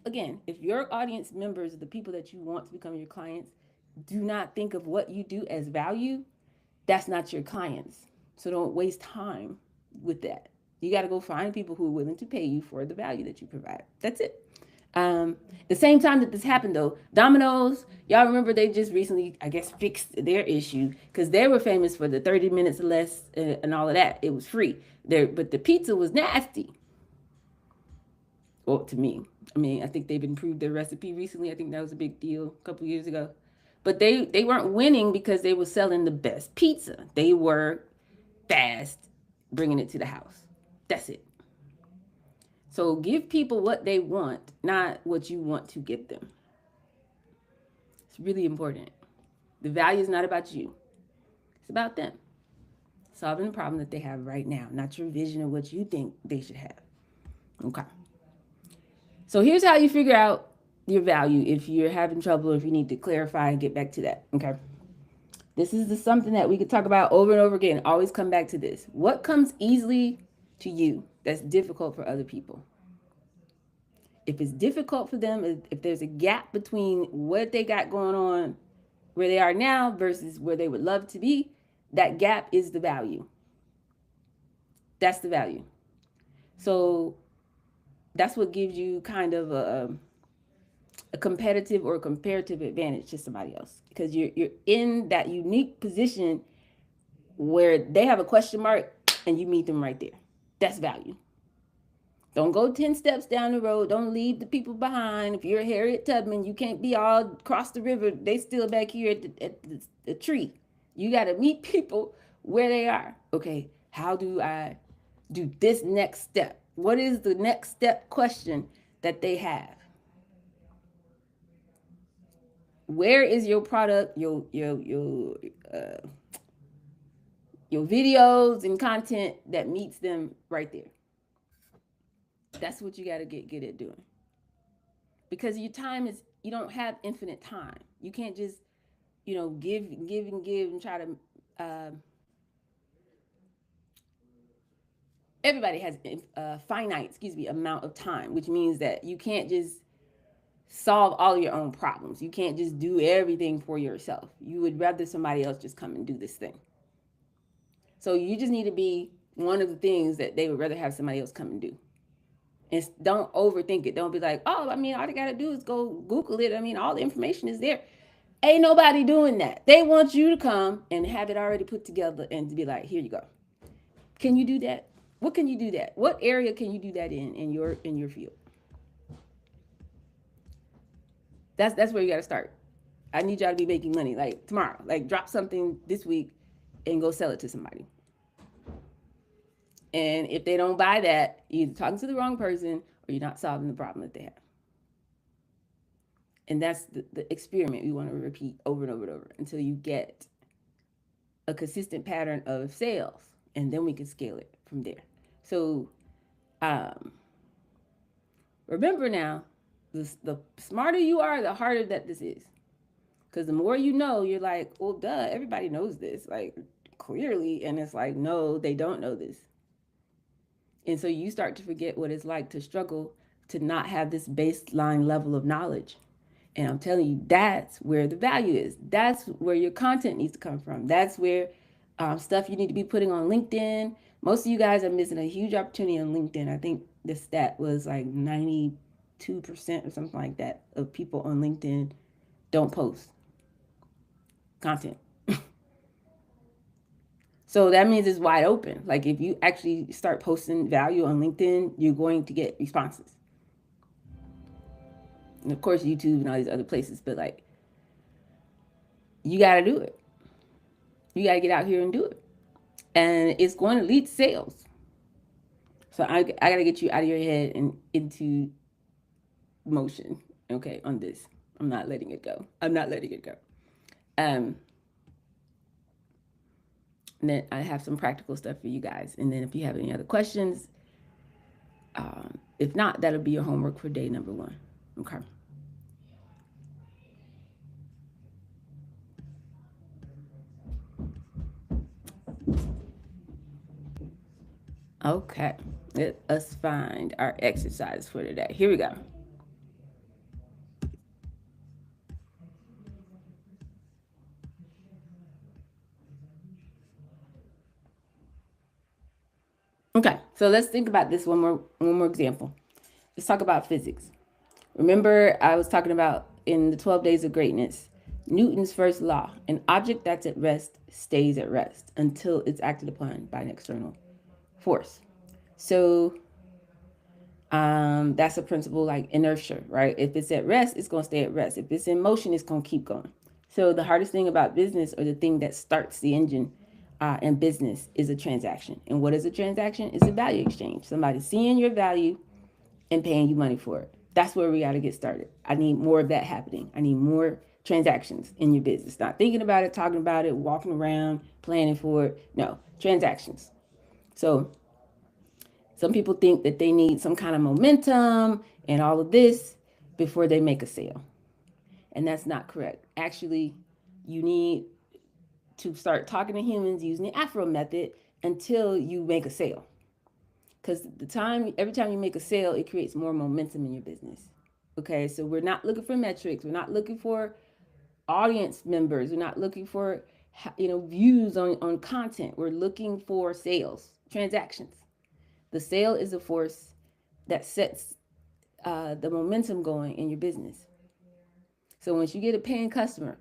your audience members, the people that you want to become your clients, do not think of what you do as value, that's not your clients. So don't waste time with that. You got to go find people who are willing to pay you for the value that you provide. That's it. The same time that this happened, though, Domino's, y'all remember they just recently, I guess, fixed their issue because they were famous for the 30 minutes or less and all of that. It was free there, but the pizza was nasty. Well, to me, I mean, I think they've improved their recipe recently. I think that was a big deal a couple of years ago. But they weren't winning because they were selling the best pizza. They were fast, bringing it to the house. That's it. So give people what they want, not what you want to give them. It's really important. The value is not about you. It's about them. Solving the problem that they have right now, not your vision of what you think they should have. Okay. So here's how you figure out your value if you're having trouble or if you need to clarify and get back to that. Okay. This is something that we could talk about over and over again. Always come back to this. What comes easily to you that's difficult for other people? If it's difficult for them, if there's a gap between what they got going on where they are now versus where they would love to be, that gap is the value. That's the value. So that's what gives you kind of a competitive or comparative advantage to somebody else because you're in that unique position where they have a question mark and you meet them right there. That's value. Don't go 10 steps down the road. Don't leave the people behind. If you're Harriet Tubman, you can't be all across the river. They still back here at the tree. You got to meet people where they are. Okay, how do I do this next step? What is the next step question that they have? Where is your product, your videos and content that meets them right there? That's what you got to get at doing. Because your time is, you don't have infinite time. You can't just, give and give and try to everybody has a finite, amount of time, which means that you can't just solve all your own problems. You can't just do everything for yourself. You would rather somebody else just come and do this thing. So you just need to be one of the things that they would rather have somebody else come and do. And don't overthink it. Don't be like, oh, I mean, all they got to do is go Google it. I mean, all the information is there. Ain't nobody doing that. They want you to come and have it already put together and to be like, here you go. Can you do that? What can you do that? What area can you do that in your field? That's where you got to start. I need y'all to be making money like tomorrow. Like drop something this week and go sell it to somebody. And if they don't buy that, you're either talking to the wrong person or you're not solving the problem that they have. And that's the experiment we want to repeat over and over and over until you get a consistent pattern of sales. And then we can scale it from there. So remember now, the smarter you are, the harder that this is. Because the more you know, you're like, well, duh, everybody knows this. Like, clearly. And it's like, no, they don't know this. And so you start to forget what it's like to struggle to not have this baseline level of knowledge. And I'm telling you, that's where the value is. That's where your content needs to come from. That's where stuff you need to be putting on LinkedIn. Most of you guys are missing a huge opportunity on LinkedIn. I think the stat was like 92% or something like that of people on LinkedIn don't post content. So that means it's wide open. Like if you actually start posting value on LinkedIn, you're going to get responses. And of course, YouTube and all these other places, but like, you got to do it. You got to get out here and do it. And it's going to lead to sales. So I got to get you out of your head and into motion, okay, on this. I'm not letting it go. And then I have some practical stuff for you guys. And then if you have any other questions, if not, that'll be your homework for day number 1. Okay. Okay. Let us find our exercise for today. Here we go. Okay, so let's think about this one more example. Let's talk about physics. Remember, I was talking about in the 12 Days of Greatness, Newton's first law: an object that's at rest stays at rest until it's acted upon by an external force. So that's a principle like inertia, right? If it's at rest, it's going to stay at rest. If it's in motion, it's going to keep going. So the hardest thing about business, or the thing that starts the engine in business, is a transaction. And what is a transaction? It's a value exchange. Somebody seeing your value and paying you money for it. That's where we got to get started. I need more of that happening. I need more transactions in your business. Not thinking about it, talking about it, walking around, planning for it. No, transactions. So some people think that they need some kind of momentum and all of this before they make a sale. And that's not correct. Actually, you need to start talking to humans using the Afro method until you make a sale. Because every time you make a sale, it creates more momentum in your business. Okay, so we're not looking for metrics. We're not looking for audience members. We're not looking for views on content. We're looking for sales, transactions. The sale is a force that sets the momentum going in your business. So once you get a paying customer,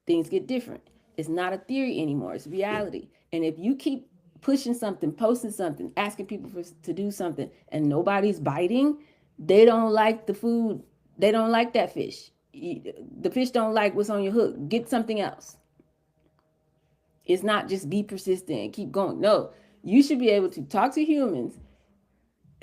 things get different. It's not a theory anymore. It's reality. And if you keep pushing something, posting something, asking people to do something, and nobody's biting, they don't like the food. They don't like that fish. The fish don't like what's on your hook. Get something else. It's not just be persistent and keep going. No, you should be able to talk to humans,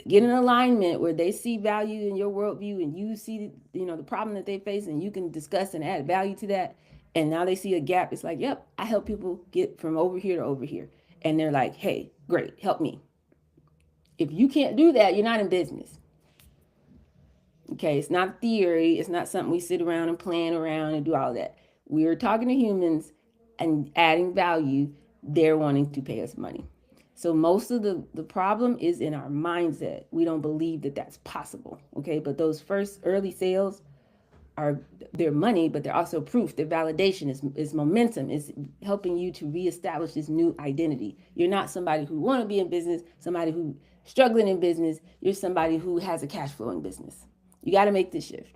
get in alignment where they see value in your worldview, and you see the problem that they face, and you can discuss and add value to that. And now they see a gap. It's like, yep, I help people get from over here to over here. And they're like, hey, great, help me. If you can't do that, you're not in business. Okay, it's not theory. It's not something we sit around and plan around and do all that. We're talking to humans and adding value. They're wanting to pay us money. So most of the problem is in our mindset. We don't believe that that's possible. Okay, but those first early sales are their money, but they're also proof. Their validation is momentum. Is helping you to reestablish this new identity. You're not somebody who want to be in business, somebody who struggling in business. You're somebody who has a cash flowing business. You got to make this shift.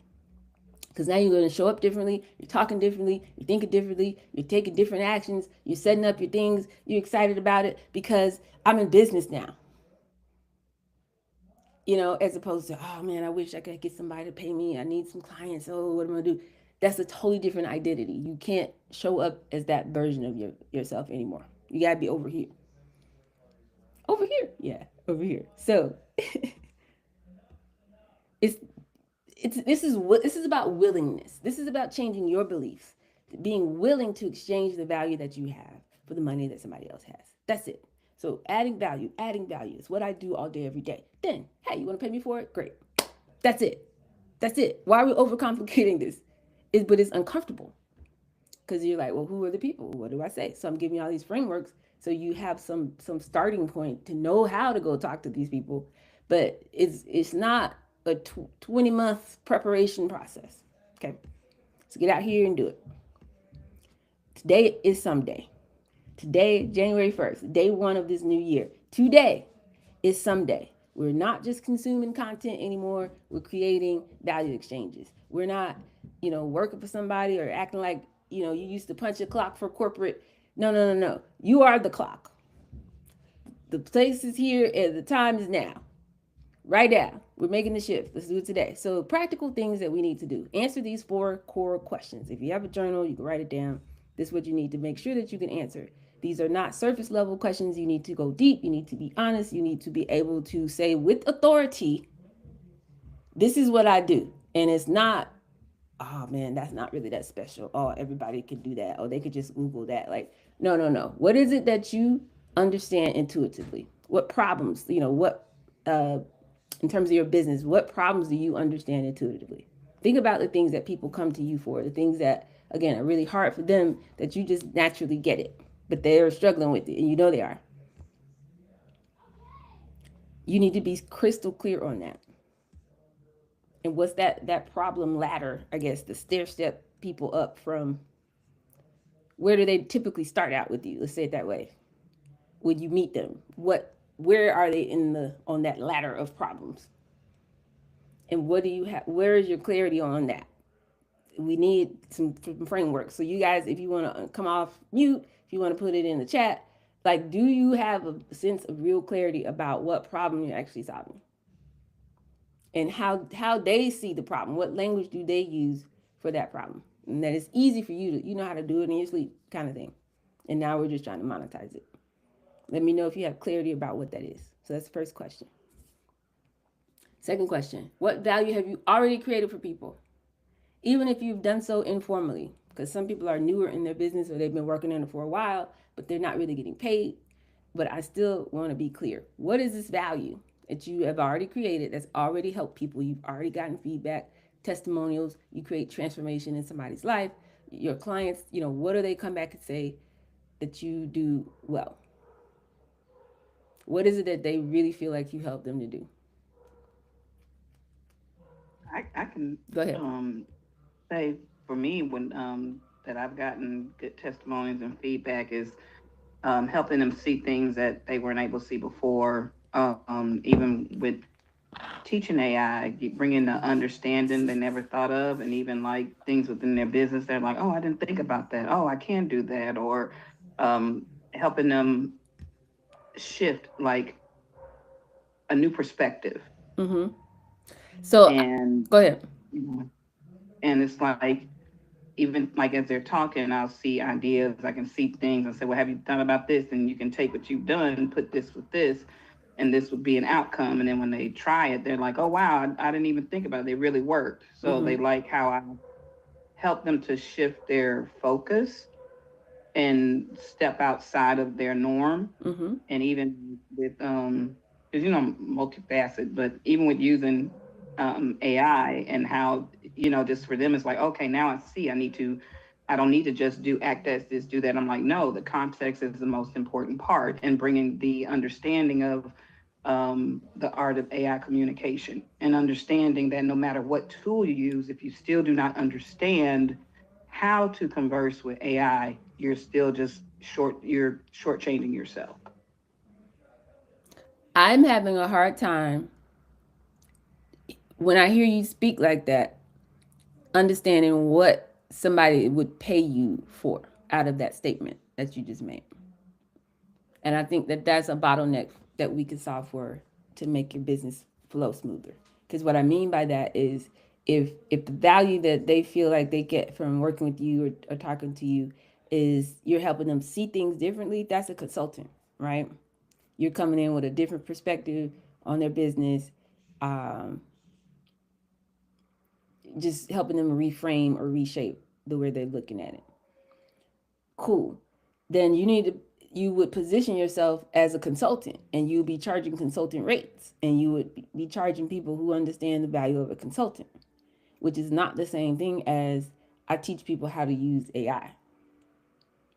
Because now you're going to show up differently, you're talking differently, you're thinking differently, you're taking different actions, you're setting up your things, you're excited about it because I'm in business now. As opposed to, oh man, I wish I could get somebody to pay me. I need some clients. Oh, what am I gonna do? That's a totally different identity. You can't show up as that version of yourself anymore. You gotta be over here. Over here. Yeah, over here. So it's this is about willingness. This is about changing your beliefs, being willing to exchange the value that you have for the money that somebody else has. That's it. So adding value is what I do all day, every day. Then, hey, you want to pay me for it? Great. That's it. That's it. Why are we overcomplicating this? But it's uncomfortable because you're like, well, who are the people? What do I say? So I'm giving you all these frameworks so you have some starting point to know how to go talk to these people. But it's not a 20-month preparation process. Okay, so get out here and do it. Today is someday. Today, January 1st, day one of this new year. Today is someday. We're not just consuming content anymore. We're creating value exchanges. We're not, working for somebody or acting like, you used to punch a clock for corporate. No, no, no, no. You are the clock. The place is here and the time is now. Right now. We're making the shift. Let's do it today. So practical things that we need to do. Answer these 4 core questions. If you have a journal, you can write it down. This is what you need to make sure that you can answer. These are not surface level questions. You need to go deep. You need to be honest. You need to be able to say with authority, this is what I do. And it's not, oh man, that's not really that special. Oh, everybody could do that. Oh, they could just Google that. Like, no, no, no. What is it that you understand intuitively? What problems, in terms of your business, what problems do you understand intuitively? Think about the things that people come to you for, the things that, again, are really hard for them that you just naturally get it, but they're struggling with it, and you know they are. You need to be crystal clear on that. And what's that problem ladder, I guess, the stair step people up from where do they typically start out with you? Let's say it that way. When you meet them, where are they on that ladder of problems? And what do you have? Where is your clarity on that? We need some framework. So you guys, if you want to come off mute, if you want to put it in the chat, like, do you have a sense of real clarity about what problem you're actually solving? And how they see the problem? What language do they use for that problem? And that it's easy for you to, you know how to do it in your sleep kind of thing. And now we're just trying to monetize it. Let me know if you have clarity about what that is. So that's the first question. Second question, what value have you already created for people? Even if you've done so informally, because some people are newer in their business or they've been working in it for a while, but they're not really getting paid. But I still want to be clear. What is this value that you have already created that's already helped people? You've already gotten feedback, testimonials, you create transformation in somebody's life. Your clients, what do they come back and say that you do well? What is it that they really feel like you help them to do? I can Go ahead. say for me when that I've gotten good testimonies and feedback is helping them see things that they weren't able to see before. Even with teaching AI, bringing the understanding they never thought of, and even like things within their business, they're like, oh, I didn't think about that. Oh, I can do that. Or helping them shift like a new perspective. Mm-hmm. So And, go ahead. And it's like, even like as they're talking, I'll see ideas, I can see things and say, well, have you thought about this? And you can take what you've done and put this with this, and this would be an outcome. And then when they try it, they're like, oh, wow, I didn't even think about it. They really worked. So they like how I help them to shift their focus and step outside of their norm. And even with, because, multifaceted, but even with using AI and how, just for them, it's like, okay, now I see I I don't need to just do act as this, do that. I'm like, no, the context is the most important part, and bringing the understanding of the art of AI communication, and understanding that no matter what tool you use, if you still do not understand how to converse with AI, you're still just you're shortchanging yourself. I'm having a hard time when I hear you speak like that, understanding what somebody would pay you for out of that statement that you just made. And I think that that's a bottleneck that we can solve for to make your business flow smoother. Because what I mean by that is if the value that they feel like they get from working with you or talking to you is you're helping them see things differently, that's a consultant, right? You're coming in with a different perspective on their business, um, just helping them reframe or reshape the way they're looking at it. Cool. Then you would position yourself as a consultant, and you would be charging consultant rates, and you would be charging people who understand the value of a consultant, which is not the same thing as I teach people how to use AI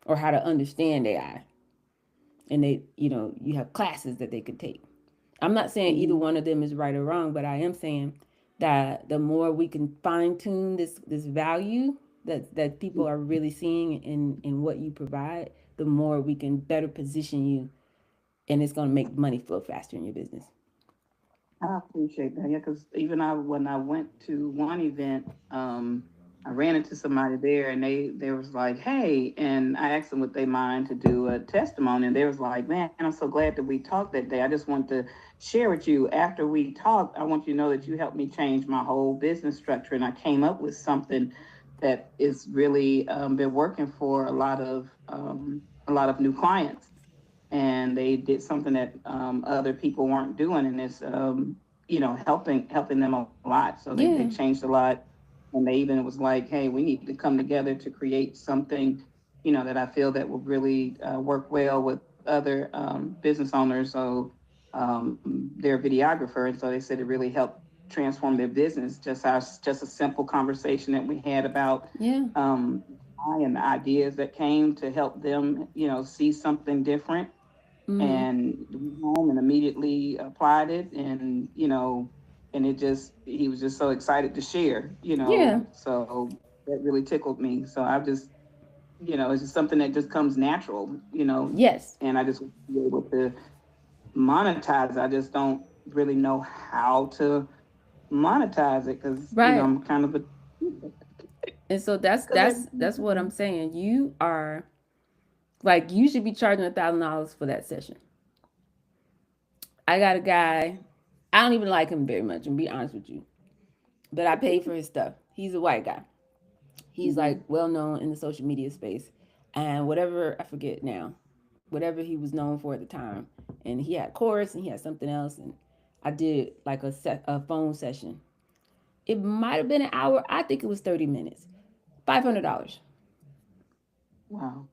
or how to understand AI. And you have classes that they could take. I'm not saying either one of them is right or wrong, but I am saying that the more we can fine tune this value that people are really seeing in what you provide, the more we can better position you, and it's going to make money flow faster in your business. I appreciate that. Yeah, because even when I went to one event, I ran into somebody there, and they was like, "Hey," and I asked them would they mind to do a testimony, and they was like, "Man, I'm so glad that we talked that day. I just want to share with you. After we talked, I want you to know that you helped me change my whole business structure, and I came up with something that is really been working for a lot of new clients." And they did something that other people weren't doing, and it's helping them a lot. So they Yeah. changed a lot, and they even was like, hey, we need to come together to create something, that I feel that will really work well with other business owners. So they're a videographer, and so they said it really helped transform their business. Just a simple conversation that we had about Yeah. and the ideas that came to help them, see something different, Mm-hmm. and went home and immediately applied it, and and it just he was just so excited to share, Yeah. so that really tickled me. So I've just, it's just something that just comes natural, Yes. and I just want to be able to monetize. I just don't really know how to monetize it, because Right. I'm kind of a And so that's because that's that's what I'm saying. You are like you should be charging $1,000 for that session. I got a guy. I don't even like him very much, and be honest with you. But I paid for his stuff. He's a white guy. He's like well known in the social media space, and whatever I forget now, whatever he was known for at the time. And he had chorus, and he had something else, and I did like a phone session. It might have been an hour. I think it was 30 minutes. $500. wow.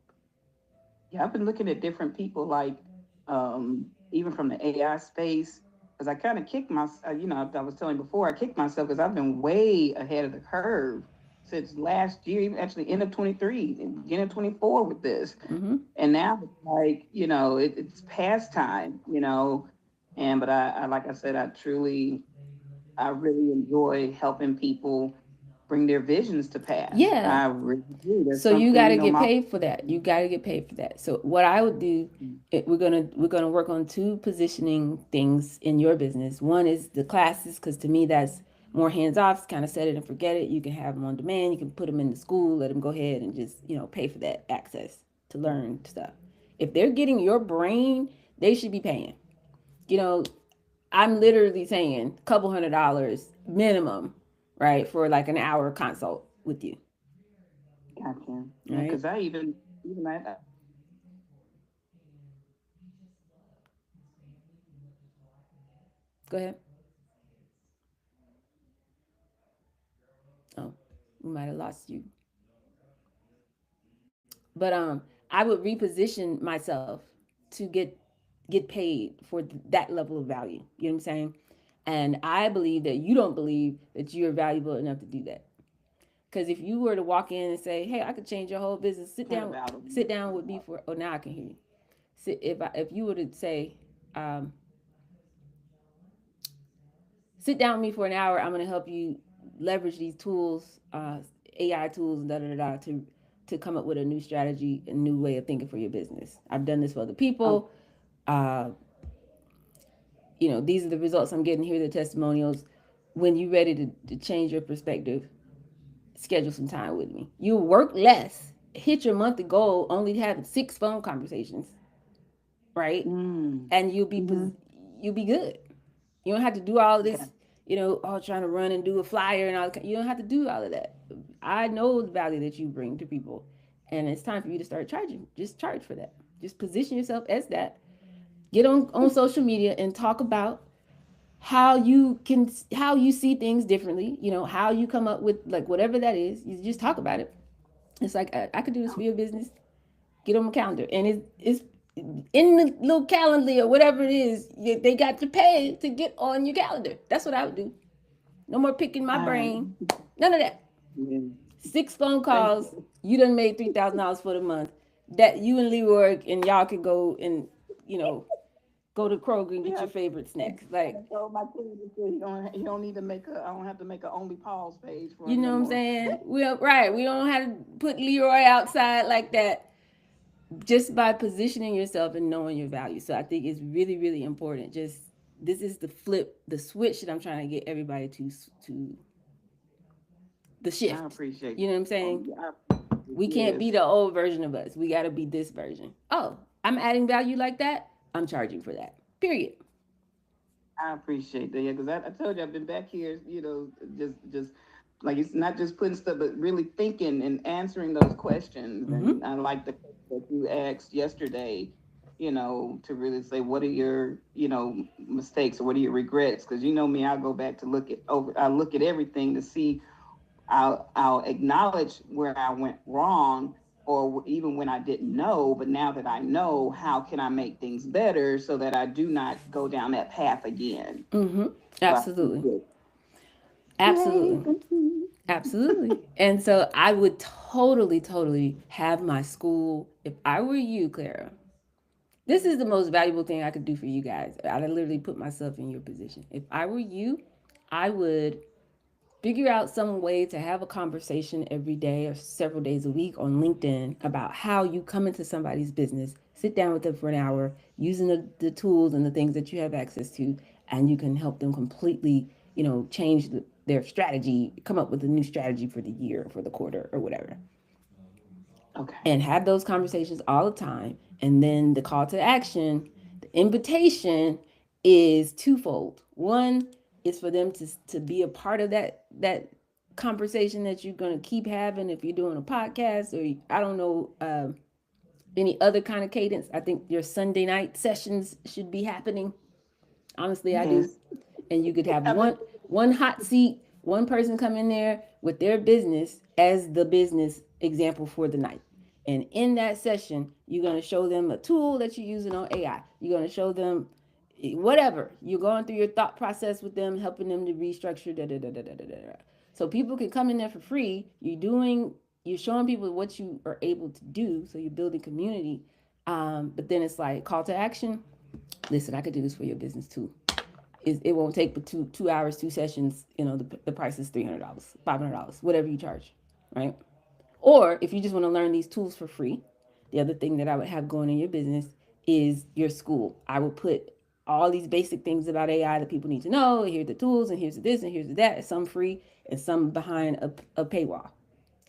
Yeah, I've been looking at different people, like even from the AI space, because I kind of kicked I was telling you before, I kicked myself because I've been way ahead of the curve since last year, even actually end of 23, and beginning of 24 with this. Mm-hmm. And now it's like, it's past time, but like I said, I really enjoy helping people bring their visions to pass. Yeah. I really do. That's So you something, got to get my paid for that. You got to get paid for that. So what I would do, we're gonna work on two positioning things in your business. One is the classes, because to me that's more hands off. Kind of set it and forget it. You can have them on demand. You can put them in the school. Let them go ahead and just pay for that access to learn stuff. If they're getting your brain, they should be paying. You know, I'm literally saying a couple $100 minimum, right, for like an hour consult with you, Gotcha. Yeah, right? because even I Go ahead. Oh, we might have lost you. But I would reposition myself to get paid for that level of value. You know what I'm saying? And I believe that you don't believe that you're valuable enough to do that. Because if you were to walk in and say, "Hey, I could change your whole business," About them. sit down with me for. Oh, now I can hear you. If you were to say, um, "Sit down with me for an hour," I'm going to help you leverage these tools, AI tools, and da da da to come up with a new strategy, a new way of thinking for your business. I've done this for other Oh, people. Uh, these are the results I'm getting. Here are the testimonials. When you're ready to change your perspective, schedule some time with me. You'll work less, hit your monthly goal, only having 6 phone conversations, right? mm, And mm-hmm. you'll be good. You don't have to do all of Okay. this, all trying to run and do a flyer and all. You don't have to do all of that. I know the value that you bring to people, and it's time for you to start charging. Just charge for that. Just position yourself as that. Get on social media and talk about how you see things differently. How you come up with like whatever that is. You just talk about it. It's like I could do this for your business. Get on my calendar, and it's in the little calendar or whatever it is. They got to pay to get on your calendar. That's what I would do. No more picking my All right. brain. None of that. Yeah. 6 phone Thank calls. you. You done made $3,000 for the month. That you and Leroy and y'all could go and you know go to Kroger and get Yeah. your favorite snacks. I Like, done told my kid that he don't need to make a. I don't have to make a only pause page for you him no know what I'm more. saying? Right. We don't have to put Leroy outside like that. Just by positioning yourself and knowing your value. So I think it's really, really important. Just this is the switch that I'm trying to get everybody to the I shift. appreciate You know what I'm it. saying? We can't Yes. be the old version of us. We got to be this version. Oh, I'm adding value like that. I'm charging for that. Period. I appreciate that. Yeah, because I told you I've been back here, just like it's not just putting stuff, but really thinking and answering those questions. Mm-hmm. And I like the question that you asked yesterday, to really say what are your, mistakes or what are your regrets? Because you know me, I go back to I look at everything to see. I'll acknowledge where I went wrong or even when I didn't know, but now that I know, how can I make things better so that I do not go down that path again? Mm-hmm. So I Absolutely. appreciate it. Yay, Absolutely. thank you. Absolutely. And so I would totally, totally have my school if I were you, Clara. This is the most valuable thing I could do for you guys. I literally put myself in your position. If I were you, I would figure out some way to have a conversation every day or several days a week on LinkedIn about how you come into somebody's business, sit down with them for an hour using the tools and the things that you have access to, and you can help them completely, change their strategy, come up with a new strategy for the year, for the quarter, or whatever, Okay. and have those conversations all the time. And then the call to action, the invitation is twofold. One is for them to be a part of that conversation that you're going to keep having if you're doing a podcast or I don't know any other kind of cadence. I think your Sunday night sessions should be happening. Honestly, I do. Yes. And you could have I've been, one hot seat, one person come in there with their business as the business example for the night. And in that session, you're going to show them a tool that you're using on AI. You're going to show them whatever. You're going through your thought process with them, helping them to restructure. Da, da, da, da, da, da, da. So people can come in there for free. You're showing people what you are able to do. So you're building community. But then it's like call to action. Listen, I could do this for your business too. It won't take but two hours, 2 sessions. The price is $300, $500, whatever you charge, right? Or if you just want to learn these tools for free, the other thing that I would have going in your business is your school. I would put all these basic things about AI that people need to know. Here's the tools, and here's this, and here's that. Some free, and some behind a paywall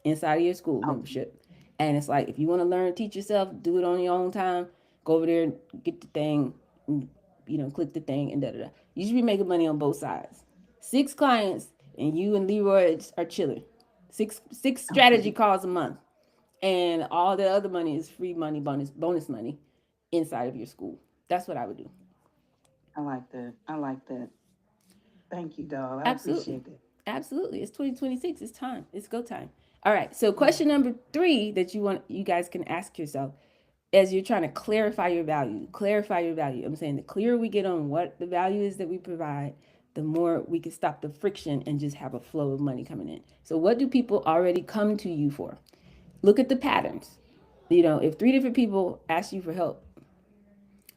inside of your school oh, membership. And it's like if you want to learn, teach yourself, do it on your own time. Go over there, get the thing, click the thing, and da da da. You should be making money on both sides. 6 clients, and you and Leroy are chilling. Six strategy okay. calls a month, and all the other money is free money, bonus money inside of your school. That's what I would do. I like that. I like that. Thank you, doll. I Absolutely. appreciate it. Absolutely. It's 2026. It's time. It's go time. All right. So question number 3 that you guys can ask yourself as you're trying to clarify your value. I'm saying the clearer we get on what the value is that we provide, the more we can stop the friction and just have a flow of money coming in. So what do people already come to you for? Look at the patterns. If 3 different people ask you for help,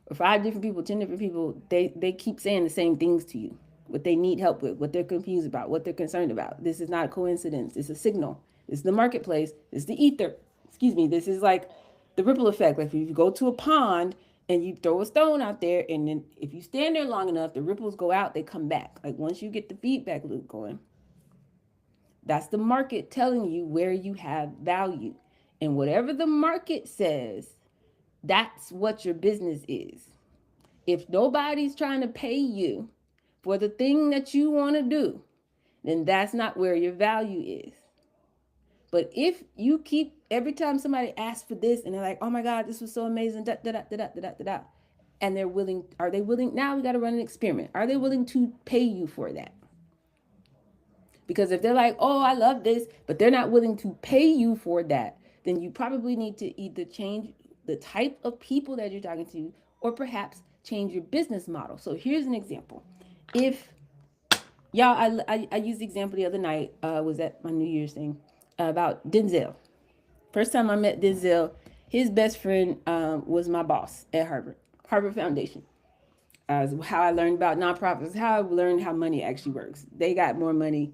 or 5 different people, 10 different people, they keep saying the same things to you, what they need help with, what they're confused about, what they're concerned about. This is not a coincidence. It's a signal. This is the marketplace. This is the ether. Excuse me. This is like the ripple effect. Like if you go to a pond and you throw a stone out there, and then if you stand there long enough, the ripples go out, they come back. Like once you get the feedback loop going, that's the market telling you where you have value. And whatever the market says, that's what your business is. If nobody's trying to pay you for the thing that you want to do, then that's not where your value is. But if you keep, every time somebody asks for this and they're like, oh my God, this was so amazing, da, da, da, da, da, da, da, da, and they're willing, are they willing? Now we got to run an experiment. Are they willing to pay you for that? Because if they're like, oh, I love this, but they're not willing to pay you for that, then you probably need to either change the type of people that you're talking to, or perhaps change your business model. So here's an example. If y'all, I used the example the other night, was at my New Year's thing, about Denzel. First time I met Denzel, his best friend was my boss at Harvard Foundation. How I learned about nonprofits, how I learned how money actually works. They got more money.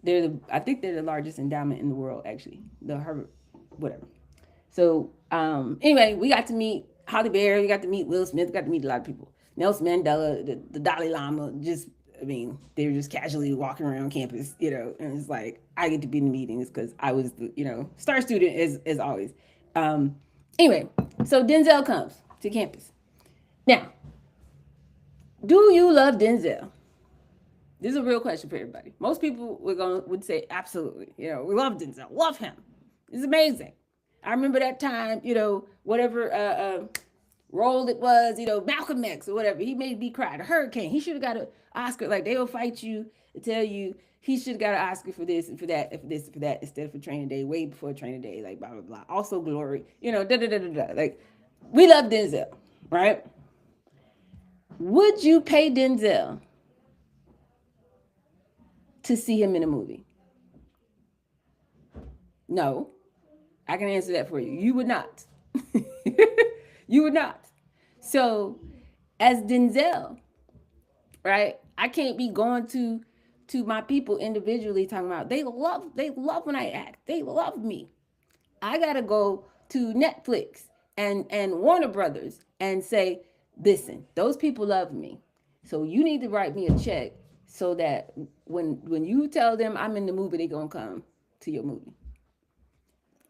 I think they're the largest endowment in the world, actually, the Harvard, whatever. So anyway, we got to meet Holly Berry, we got to meet Will Smith, we got to meet a lot of people. Nelson Mandela, the Dalai Lama, they were just casually walking around campus, and it's like, I get to be in the meetings because I was the, star student as always. Anyway, so Denzel comes to campus. Now, do you love Denzel? This is a real question for everybody. Most people would say absolutely. We love Denzel, love him. It's amazing. I remember that time, whatever role it was, Malcolm X or whatever. He made me cry. The Hurricane. He should have got an Oscar. Like they will fight you and tell you he should have got an Oscar for this and for that, and for this and for that, instead of for Training Day, way before Training Day, like blah blah blah. Also Glory, da da da da da. Like we love Denzel, right? Would you pay Denzel to see him in a movie? No. I can answer that for you. You would not. You would not. So as Denzel, right, I can't be going to my people individually talking about they love when I act. They love me. I gotta go to Netflix and Warner Brothers and say, listen, those people love me. So you need to write me a check so that when you tell them I'm in the movie, they're gonna come to your movie.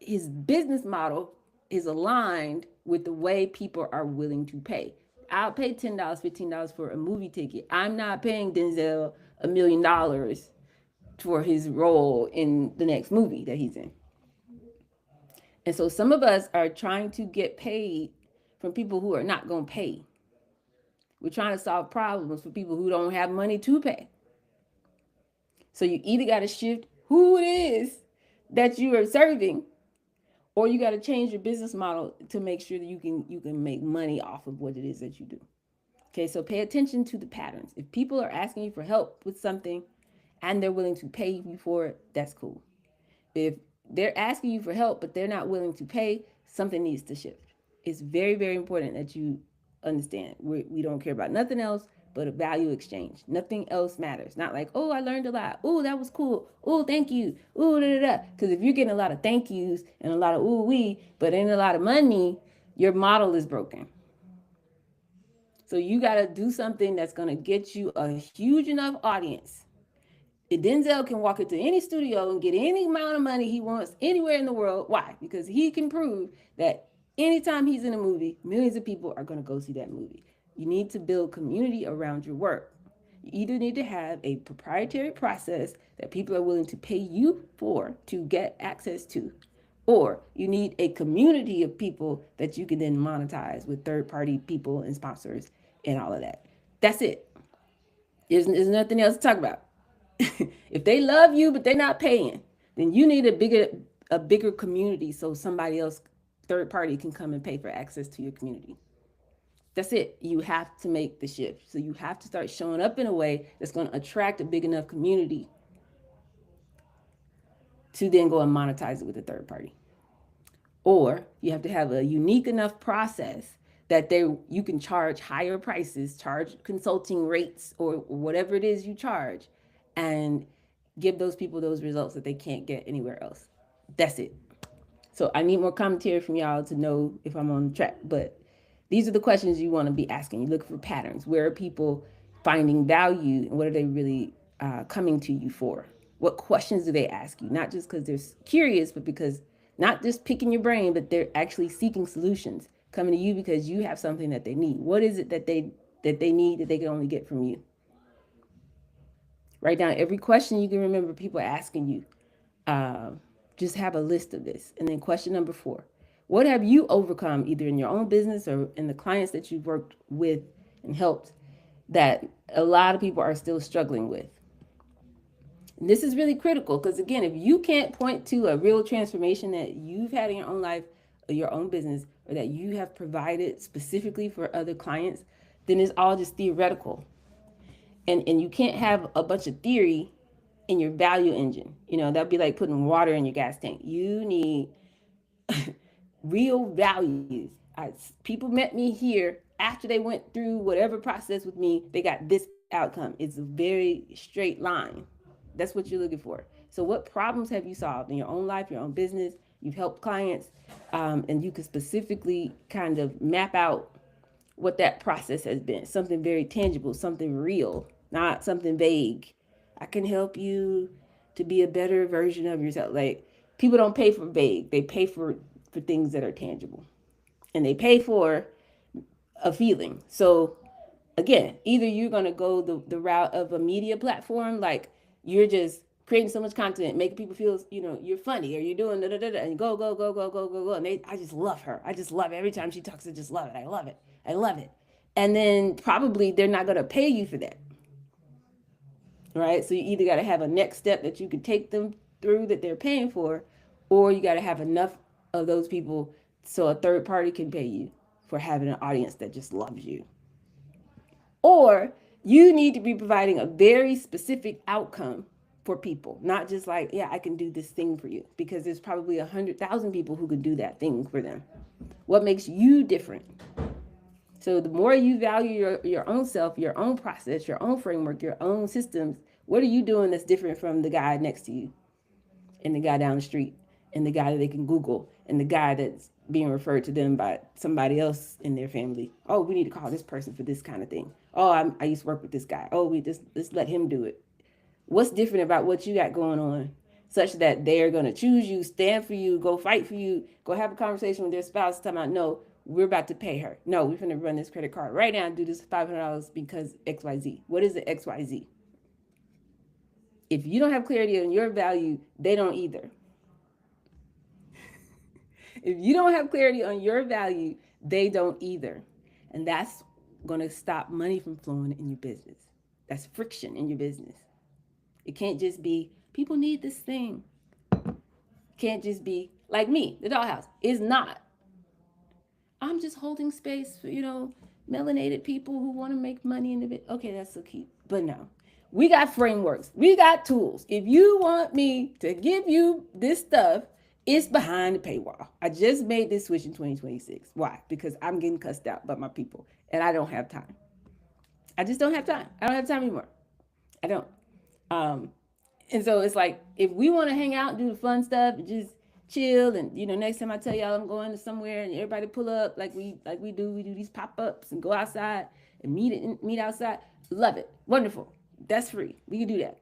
His business model is aligned with the way people are willing to pay. I'll pay $10, $15 for a movie ticket. I'm not paying Denzel $1 million for his role in the next movie that he's in. And so some of us are trying to get paid from people who are not going to pay. We're trying to solve problems for people who don't have money to pay. So you either got to shift who it is that you are serving, or you got to change your business model to make sure that you can make money off of what it is that you do. Okay, so pay attention to the patterns. If people are asking you for help with something and they're willing to pay you for it, that's cool. If they're asking you for help but they're not willing to pay, something needs to shift. It's very, very important that you understand we don't care about nothing else but a value exchange. Nothing else matters. Not like, oh, I learned a lot. Oh, that was cool. Oh, thank you. Oh, da da da. Because if you're getting a lot of thank yous and a lot of ooh wee, but ain't a lot of money, your model is broken. So you got to do something that's going to get you a huge enough audience. If Denzel can walk into any studio and get any amount of money he wants anywhere in the world. Why? Because he can prove that anytime he's in a movie, millions of people are going to go see that movie. You need to build community around your work. You either need to have a proprietary process that people are willing to pay you for to get access to, or you need a community of people that you can then monetize with third-party people and sponsors and all of that. That's it. There's nothing else to talk about. If they love you but they're not paying, then you need a bigger community so somebody else, third party, can come and pay for access to your community. That's it. You have to make the shift. So you have to start showing up in a way that's going to attract a big enough community to then go and monetize it with a third party. Or you have to have a unique enough process that you can charge higher prices, charge consulting rates or whatever it is you charge, and give those people those results that they can't get anywhere else. That's it. So I need more commentary from y'all to know if I'm on track. But these are the questions you want to be asking. You look for patterns. Where are people finding value, and what are they really coming to you for? What questions do they ask you? Not just because they're curious, but because not just picking your brain, but they're actually seeking solutions, coming to you because you have something that they need. What is it that they need that they can only get from you? Write down every question you can remember people asking you. Just have a list of this. And then question number 4, what have you overcome either in your own business or in the clients that you've worked with and helped that a lot of people are still struggling with? And this is really critical because, again, if you can't point to a real transformation that you've had in your own life or your own business, or that you have provided specifically for other clients, then it's all just theoretical. And you can't have a bunch of theory in your value engine. That'd be like putting water in your gas tank. You need real values. People met me here after they went through whatever process with me, they got this outcome. It's a very straight line. That's what you're looking for. So what problems have you solved in your own life, your own business? You've helped clients, and you can specifically kind of map out what that process has been. Something very tangible, something real, not something vague. I can help you to be a better version of yourself. Like, people don't pay for vague. They pay for things that are tangible. And they pay for a feeling. So again, either you're going to go the route of a media platform, like you're just creating so much content, making people feel, you're funny, or you're doing and go, go, go, go, go, go, go. And I just love her. I just love it. Every time she talks, I just love it. I love it. I love it. And then probably they're not going to pay you for that. Right? So you either got to have a next step that you can take them through that they're paying for, or you got to have enough of those people so a third party can pay you for having an audience that just loves you. Or you need to be providing a very specific outcome for people, not just like, yeah, I can do this thing for you, because there's probably 100,000 people who could do that thing for them. What makes you different? So the more you value your own self, your own process, your own framework, your own systems, what are you doing that's different from the guy next to you, and the guy down the street, and the guy that they can Google, and the guy that's being referred to them by somebody else in their family? Oh, we need to call this person for this kind of thing. Oh, I used to work with this guy. Oh, let's let him do it. What's different about what you got going on such that they're going to choose you, stand for you, go fight for you, go have a conversation with their spouse, talking about, no, we're about to pay her. No, we're going to run this credit card right now and do this $500 because XYZ. What is the XYZ? If you don't have clarity on your value, they don't either. If you don't have clarity on your value, they don't either. And that's going to stop money from flowing in your business. That's friction in your business. It can't just be, people need this thing. Can't just be like me, the dollhouse. It's not. I'm just holding space for, melanated people who want to make money in the bit. Okay, that's so cute. But no, we got frameworks. We got tools. If you want me to give you this stuff, it's behind the paywall. I just made this switch in 2026. Why? Because I'm getting cussed out by my people, and I don't have time. I just don't have time. I don't have time anymore. I don't. And so it's like, if we want to hang out and do the fun stuff and just chill, and next time I tell y'all I'm going to somewhere and everybody pull up like we do these pop-ups and go outside and meet outside. Love it. Wonderful. That's free. We can do that.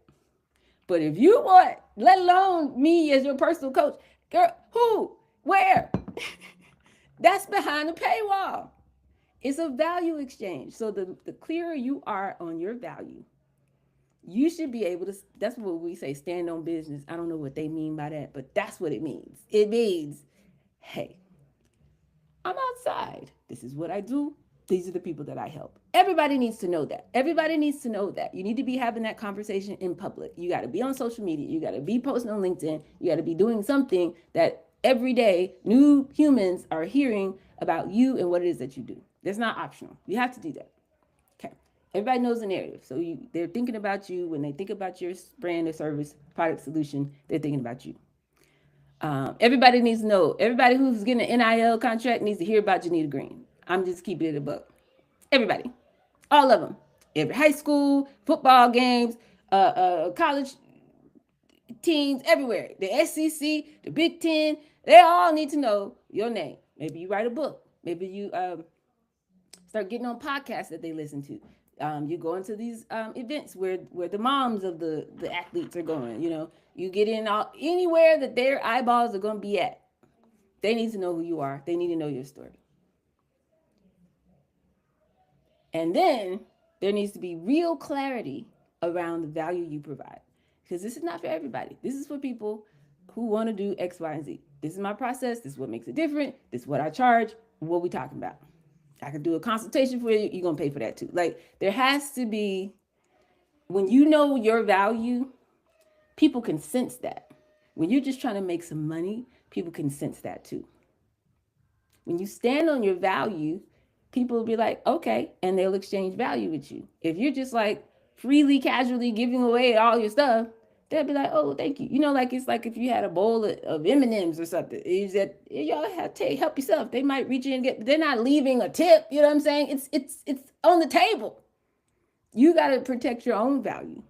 But if you want, let alone me as your personal coach, girl, who, where? That's behind the paywall. It's a value exchange. So the clearer you are on your value, you should be able to, that's what we say, stand on business. I don't know what they mean by that, but that's what it means. It means, hey, I'm outside. This is what I do. These are the people that I help. Everybody needs to know that. Everybody needs to know that. You need to be having that conversation in public. You got to be on social media. You got to be posting on LinkedIn. You got to be doing something that every day new humans are hearing about you and what it is that you do. That's not optional. You have to do that. Okay. Everybody knows the narrative. So they're thinking about you. When they think about your brand or service, product, solution, they're thinking about you. Everybody needs to know. Everybody who's getting an NIL contract needs to hear about Janita Green. I'm just keeping it a buck. Everybody. All of them. Every high school, football games, college teams, everywhere. The SEC, the Big Ten, they all need to know your name. Maybe you write a book. Maybe you start getting on podcasts that they listen to. You go into these events where the moms of the athletes are going. You know, you get in anywhere that their eyeballs are going to be at. They need to know who you are. They need to know your story. And then there needs to be real clarity around the value you provide. Because this is not for everybody. This is for people who want to do X, Y, and Z. This is my process. This is what makes it different. This is what I charge. What we talking about? I could do a consultation for you. You're going to pay for that too. Like, there has to be, when you know your value, people can sense that. When you're just trying to make some money, people can sense that too. When you stand on your value, people will be like, okay, and they'll exchange value with you. If you're just like freely, casually giving away all your stuff, they'll be like, oh, thank you. You know, like it's like if you had a bowl of M&Ms or something, is that y'all have to help yourself. They might reach in and get, they're not leaving a tip. You know what I'm saying? It's on the table. You got to protect your own value.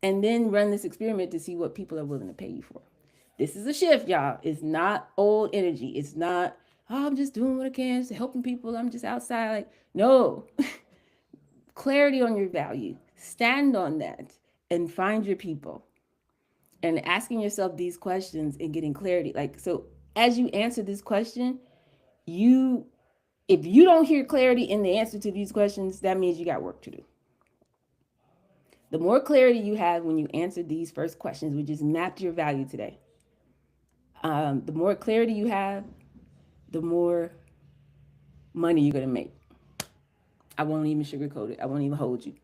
And then run this experiment to see what people are willing to pay you for. This is a shift, y'all. It's not old energy. It's not, oh, I'm just doing what I can, just helping people. I'm just outside. Like, no. Clarity on your value. Stand on that and find your people. And asking yourself these questions and getting clarity. Like, so as you answer this question, if you don't hear clarity in the answer to these questions, that means you got work to do. The more clarity you have when you answer these first questions, we just mapped your value today. The more clarity you have, the more money you're going to make. I won't even sugarcoat it. I won't even hold you.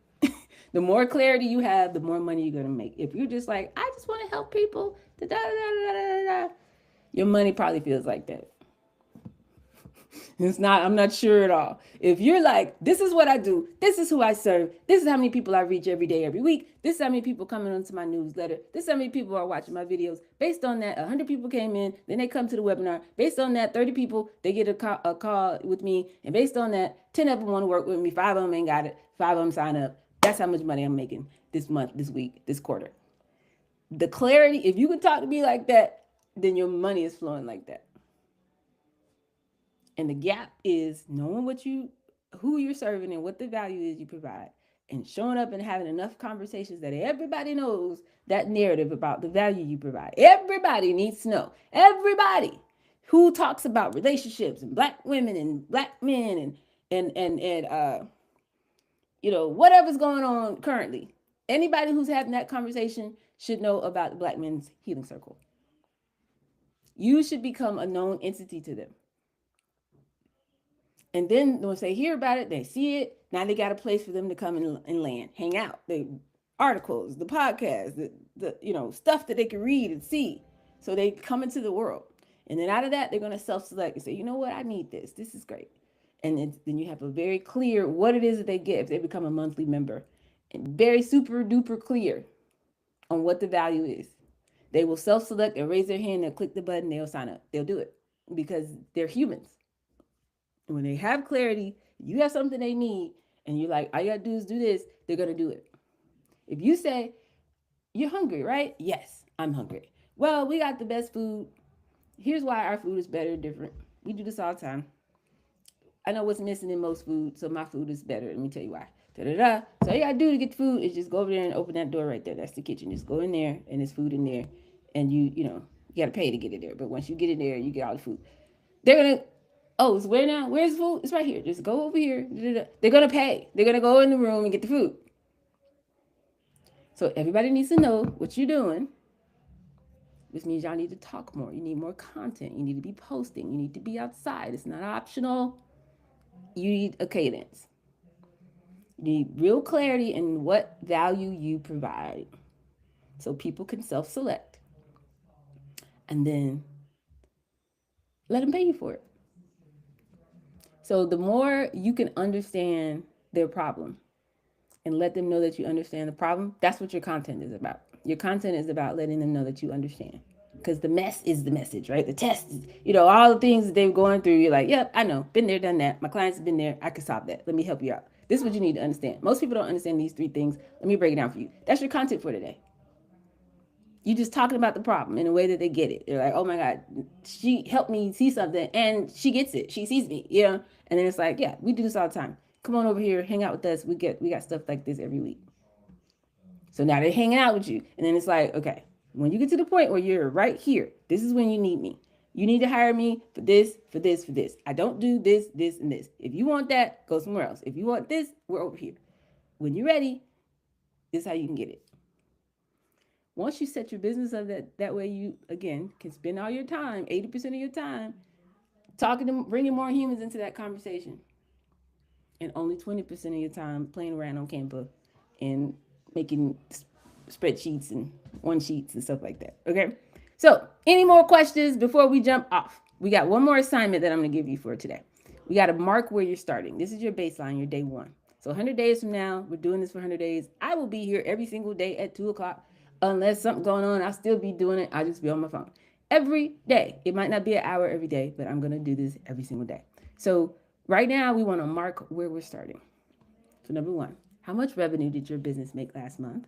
The more clarity you have, the more money you're going to make. If you're just like, I just want to help people, your money probably feels like that. It's not, I'm not sure at all. If you're like, this is what I do, this is who I serve, this is how many people I reach every day, every week, this is how many people coming onto my newsletter, this is how many people are watching my videos. Based on that, 100 people came in, then they come to the webinar. Based on that, 30 people, they get a call with me. And based on that, 10 of them want to work with me, 5 of them ain't got it, 5 of them sign up. That's how much money I'm making this month, this week, this quarter. The clarity, if you can talk to me like that, then your money is flowing like that. And the gap is knowing who you're serving and what the value is you provide, and showing up and having enough conversations that everybody knows that narrative about the value you provide. Everybody needs to know. Everybody who talks about relationships and Black women and Black men and you know, whatever's going on currently. Anybody who's having that conversation should know about the Black Men's Healing Circle. You should become a known entity to them. And then once they hear about it, they see it. Now they got a place for them to come and land, hang out. The articles, the podcasts, the stuff that they can read and see. So they come into the world. And then out of that, they're going to self-select and say, you know what, I need this. This is great. And then you have a very clear what it is that they get if they become a monthly member. And very super duper clear on what the value is. They will self-select, they'll raise their hand, they'll click the button, they'll sign up. They'll do it because they're humans. When they have clarity, you have something they need, and you're like, all you gotta do is do this, they're gonna do it. If you say, you're hungry, right? Yes, I'm hungry. Well, we got the best food. Here's why our food is better, different. We do this all the time. I know what's missing in most food, so my food is better. Let me tell you why. Da-da-da. So all you gotta do to get the food is just go over there and open that door right there. That's the kitchen. Just go in there, and there's food in there, and you gotta pay to get it there. But once you get in there, you get all the food. They're gonna, oh, it's where now? Where's the food? It's right here. Just go over here. They're going to pay. They're going to go in the room and get the food. So everybody needs to know what you're doing, which means y'all need to talk more. You need more content. You need to be posting. You need to be outside. It's not optional. You need a cadence. You need real clarity in what value you provide so people can self-select. And then let them pay you for it. So the more you can understand their problem and let them know that you understand the problem, that's what your content is about. Your content is about letting them know that you understand. Because the mess is the message, right? The test, all the things that they're going through. You're like, yep, I know, been there, done that. My clients have been there. I can solve that. Let me help you out. This is what you need to understand. Most people don't understand these three things. Let me break it down for you. That's your content for today. You just talking about the problem in a way that they get it. They're like, oh my God, she helped me see something and she gets it. She sees me, And then it's like, yeah, we do this all the time. Come on over here, hang out with us. We got stuff like this every week. So now they're hanging out with you. And then it's like, okay, when you get to the point where you're right here, this is when you need me. You need to hire me for this, for this, for this. I don't do this, this, and this. If you want that, go somewhere else. If you want this, we're over here. When you're ready, this is how you can get it. Once you set your business up that way, you, again, can spend all your time, 80% of your time, talking to, bringing more humans into that conversation. And only 20% of your time playing around on Canva and making spreadsheets and one sheets and stuff like that. Okay. So any more questions before we jump off? We got one more assignment that I'm going to give you for today. We got to mark where you're starting. This is your baseline, your day one. So 100 days from now, we're doing this for 100 days. I will be here every single day at 2:00. Unless something going on, I'll still be doing it. I'll just be on my phone every day. It might not be an hour every day, but I'm going to do this every single day. So right now, we want to mark where we're starting. So number one, how much revenue did your business make last month?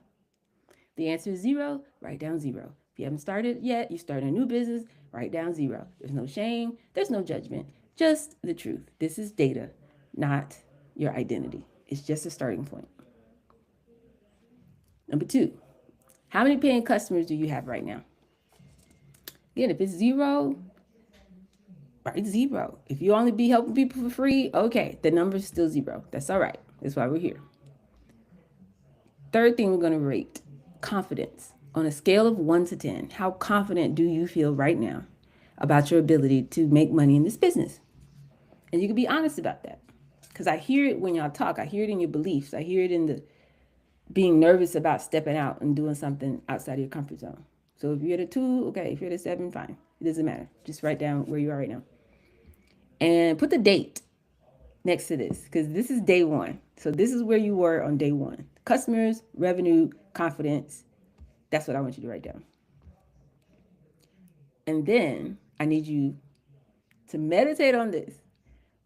The answer is 0. Write down 0. If you haven't started yet, you start a new business, write down 0. There's no shame. There's no judgment. Just the truth. This is data, not your identity. It's just a starting point. Number two, how many paying customers do you have right now? Again, if it's 0, write 0. If you only be helping people for free, okay, the number is still 0. That's all right. That's why we're here. Third thing we're going to rate, confidence. On a scale of 1 to 10, how confident do you feel right now about your ability to make money in this business? And you can be honest about that. Because I hear it when y'all talk. I hear it in your beliefs. I hear it in the being nervous about stepping out and doing something outside of your comfort zone. So if you're at a 2, okay. If you're at a 7, fine. It doesn't matter. Just write down where you are right now. And put the date next to this, because this is day 1. So this is where you were on day 1. Customers, revenue, confidence. That's what I want you to write down. And then I need you to meditate on this.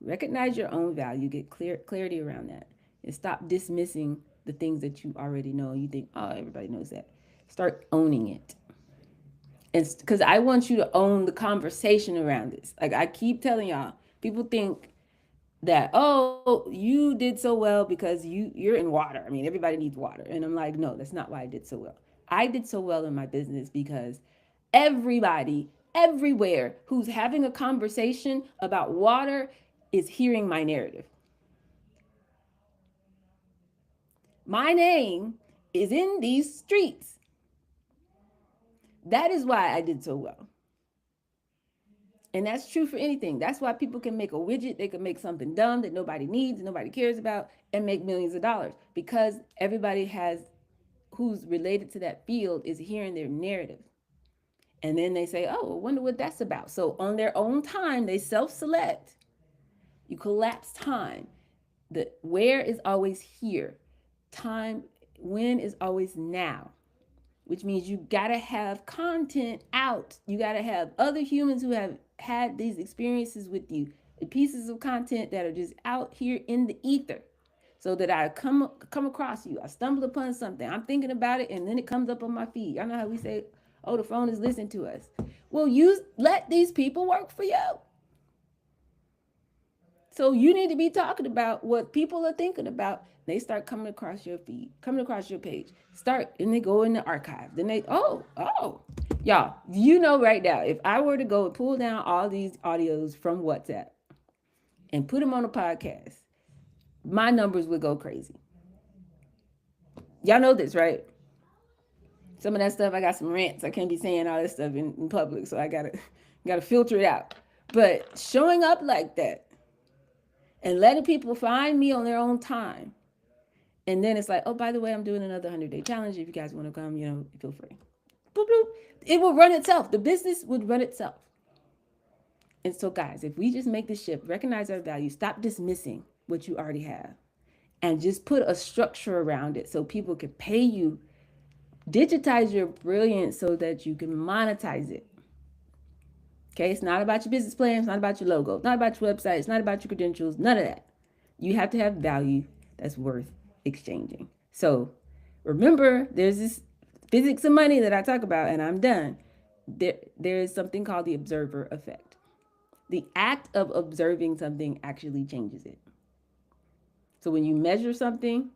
Recognize your own value. Get clarity around that. And stop dismissing the things that you already know. You think, oh, everybody knows that. Start owning it. And because I want you to own the conversation around this. Like I keep telling y'all, people think that, oh, you did so well because you're in water. I mean, everybody needs water. And I'm like, no, that's not why I did so well. I did so well in my business because everybody, everywhere who's having a conversation about water is hearing my narrative. My name is in these streets. That is why I did so well. And that's true for anything. That's why people can make a widget. They can make something dumb that nobody needs, nobody cares about, and make millions of dollars. Because everybody who's related to that field is hearing their narrative. And then they say, oh, I wonder what that's about. So on their own time, they self-select. You collapse time. The where is always here. Time, when is always now. Which means you gotta have content out. You gotta have other humans who have had these experiences with you. The pieces of content that are just out here in the ether. So that I come across you. I stumble upon something. I'm thinking about it and then it comes up on my feed. Y'all know how we say, oh, the phone is listening to us. Well, let these people work for you. So you need to be talking about what people are thinking about. They start coming across your feed, coming across your page. And they go in the archive. Then y'all, you know right now, if I were to go and pull down all these audios from WhatsApp and put them on a podcast, my numbers would go crazy. Y'all know this, right? Some of that stuff, I got some rants. I can't be saying all this stuff in public, so I gotta filter it out. But showing up like that and letting people find me on their own time. And then it's like, oh, by the way, I'm doing another 100-day challenge. If you guys want to come, feel free. Boop, boop. It will run itself. The business would run itself. And so, guys, if we just make the shift, recognize our value, stop dismissing what you already have, and just put a structure around it so people can pay you, digitize your brilliance so that you can monetize it. Okay, it's not about your business plan, it's not about your logo, it's not about your website, it's not about your credentials, none of that. You have to have value that's worth exchanging. So remember, there's this physics of money that I talk about, and I'm done. There is something called the observer effect. The act of observing something actually changes it. So when you measure something,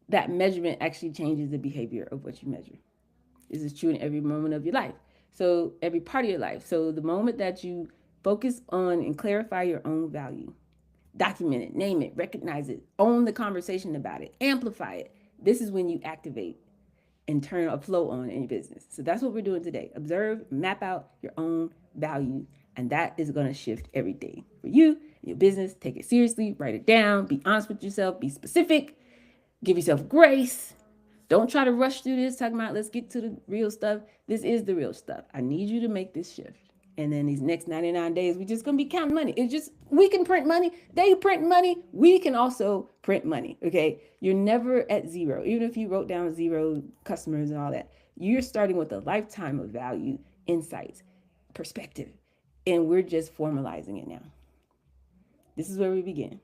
that measurement actually changes the behavior of what you measure. This is true in every moment of your life. So every part of your life. So the moment that you focus on and clarify your own value, document it, name it, recognize it, own the conversation about it, amplify it. This is when you activate and turn a flow on in your business. So that's what we're doing today. Observe, map out your own value, and that is going to shift everything for you, your business. Take it seriously, write it down, be honest with yourself, be specific, give yourself grace. Don't try to rush through this, talking about let's get to the real stuff. This is the real stuff. I need you to make this shift. And then these next 99 days, we're just going to be counting money. It's just, we can print money. They print money. We can also print money. Okay. You're never at zero. Even if you wrote down 0 customers and all that, you're starting with a lifetime of value, insights, perspective. And we're just formalizing it now. This is where we begin.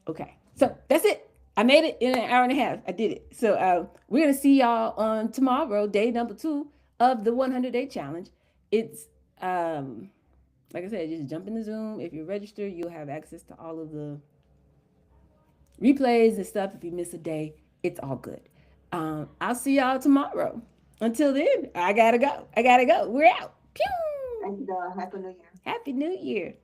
Okay. So that's it. I made it in an hour and a half. I did it. So we're going to see y'all on tomorrow, day number 2 of the 100-day challenge. It's, like I said, just jump in the Zoom. If you're registered, you'll have access to all of the replays and stuff. If you miss a day, it's all good. I'll see y'all tomorrow. Until then, I gotta go. We're out. Pew! And Happy New Year. Happy New Year.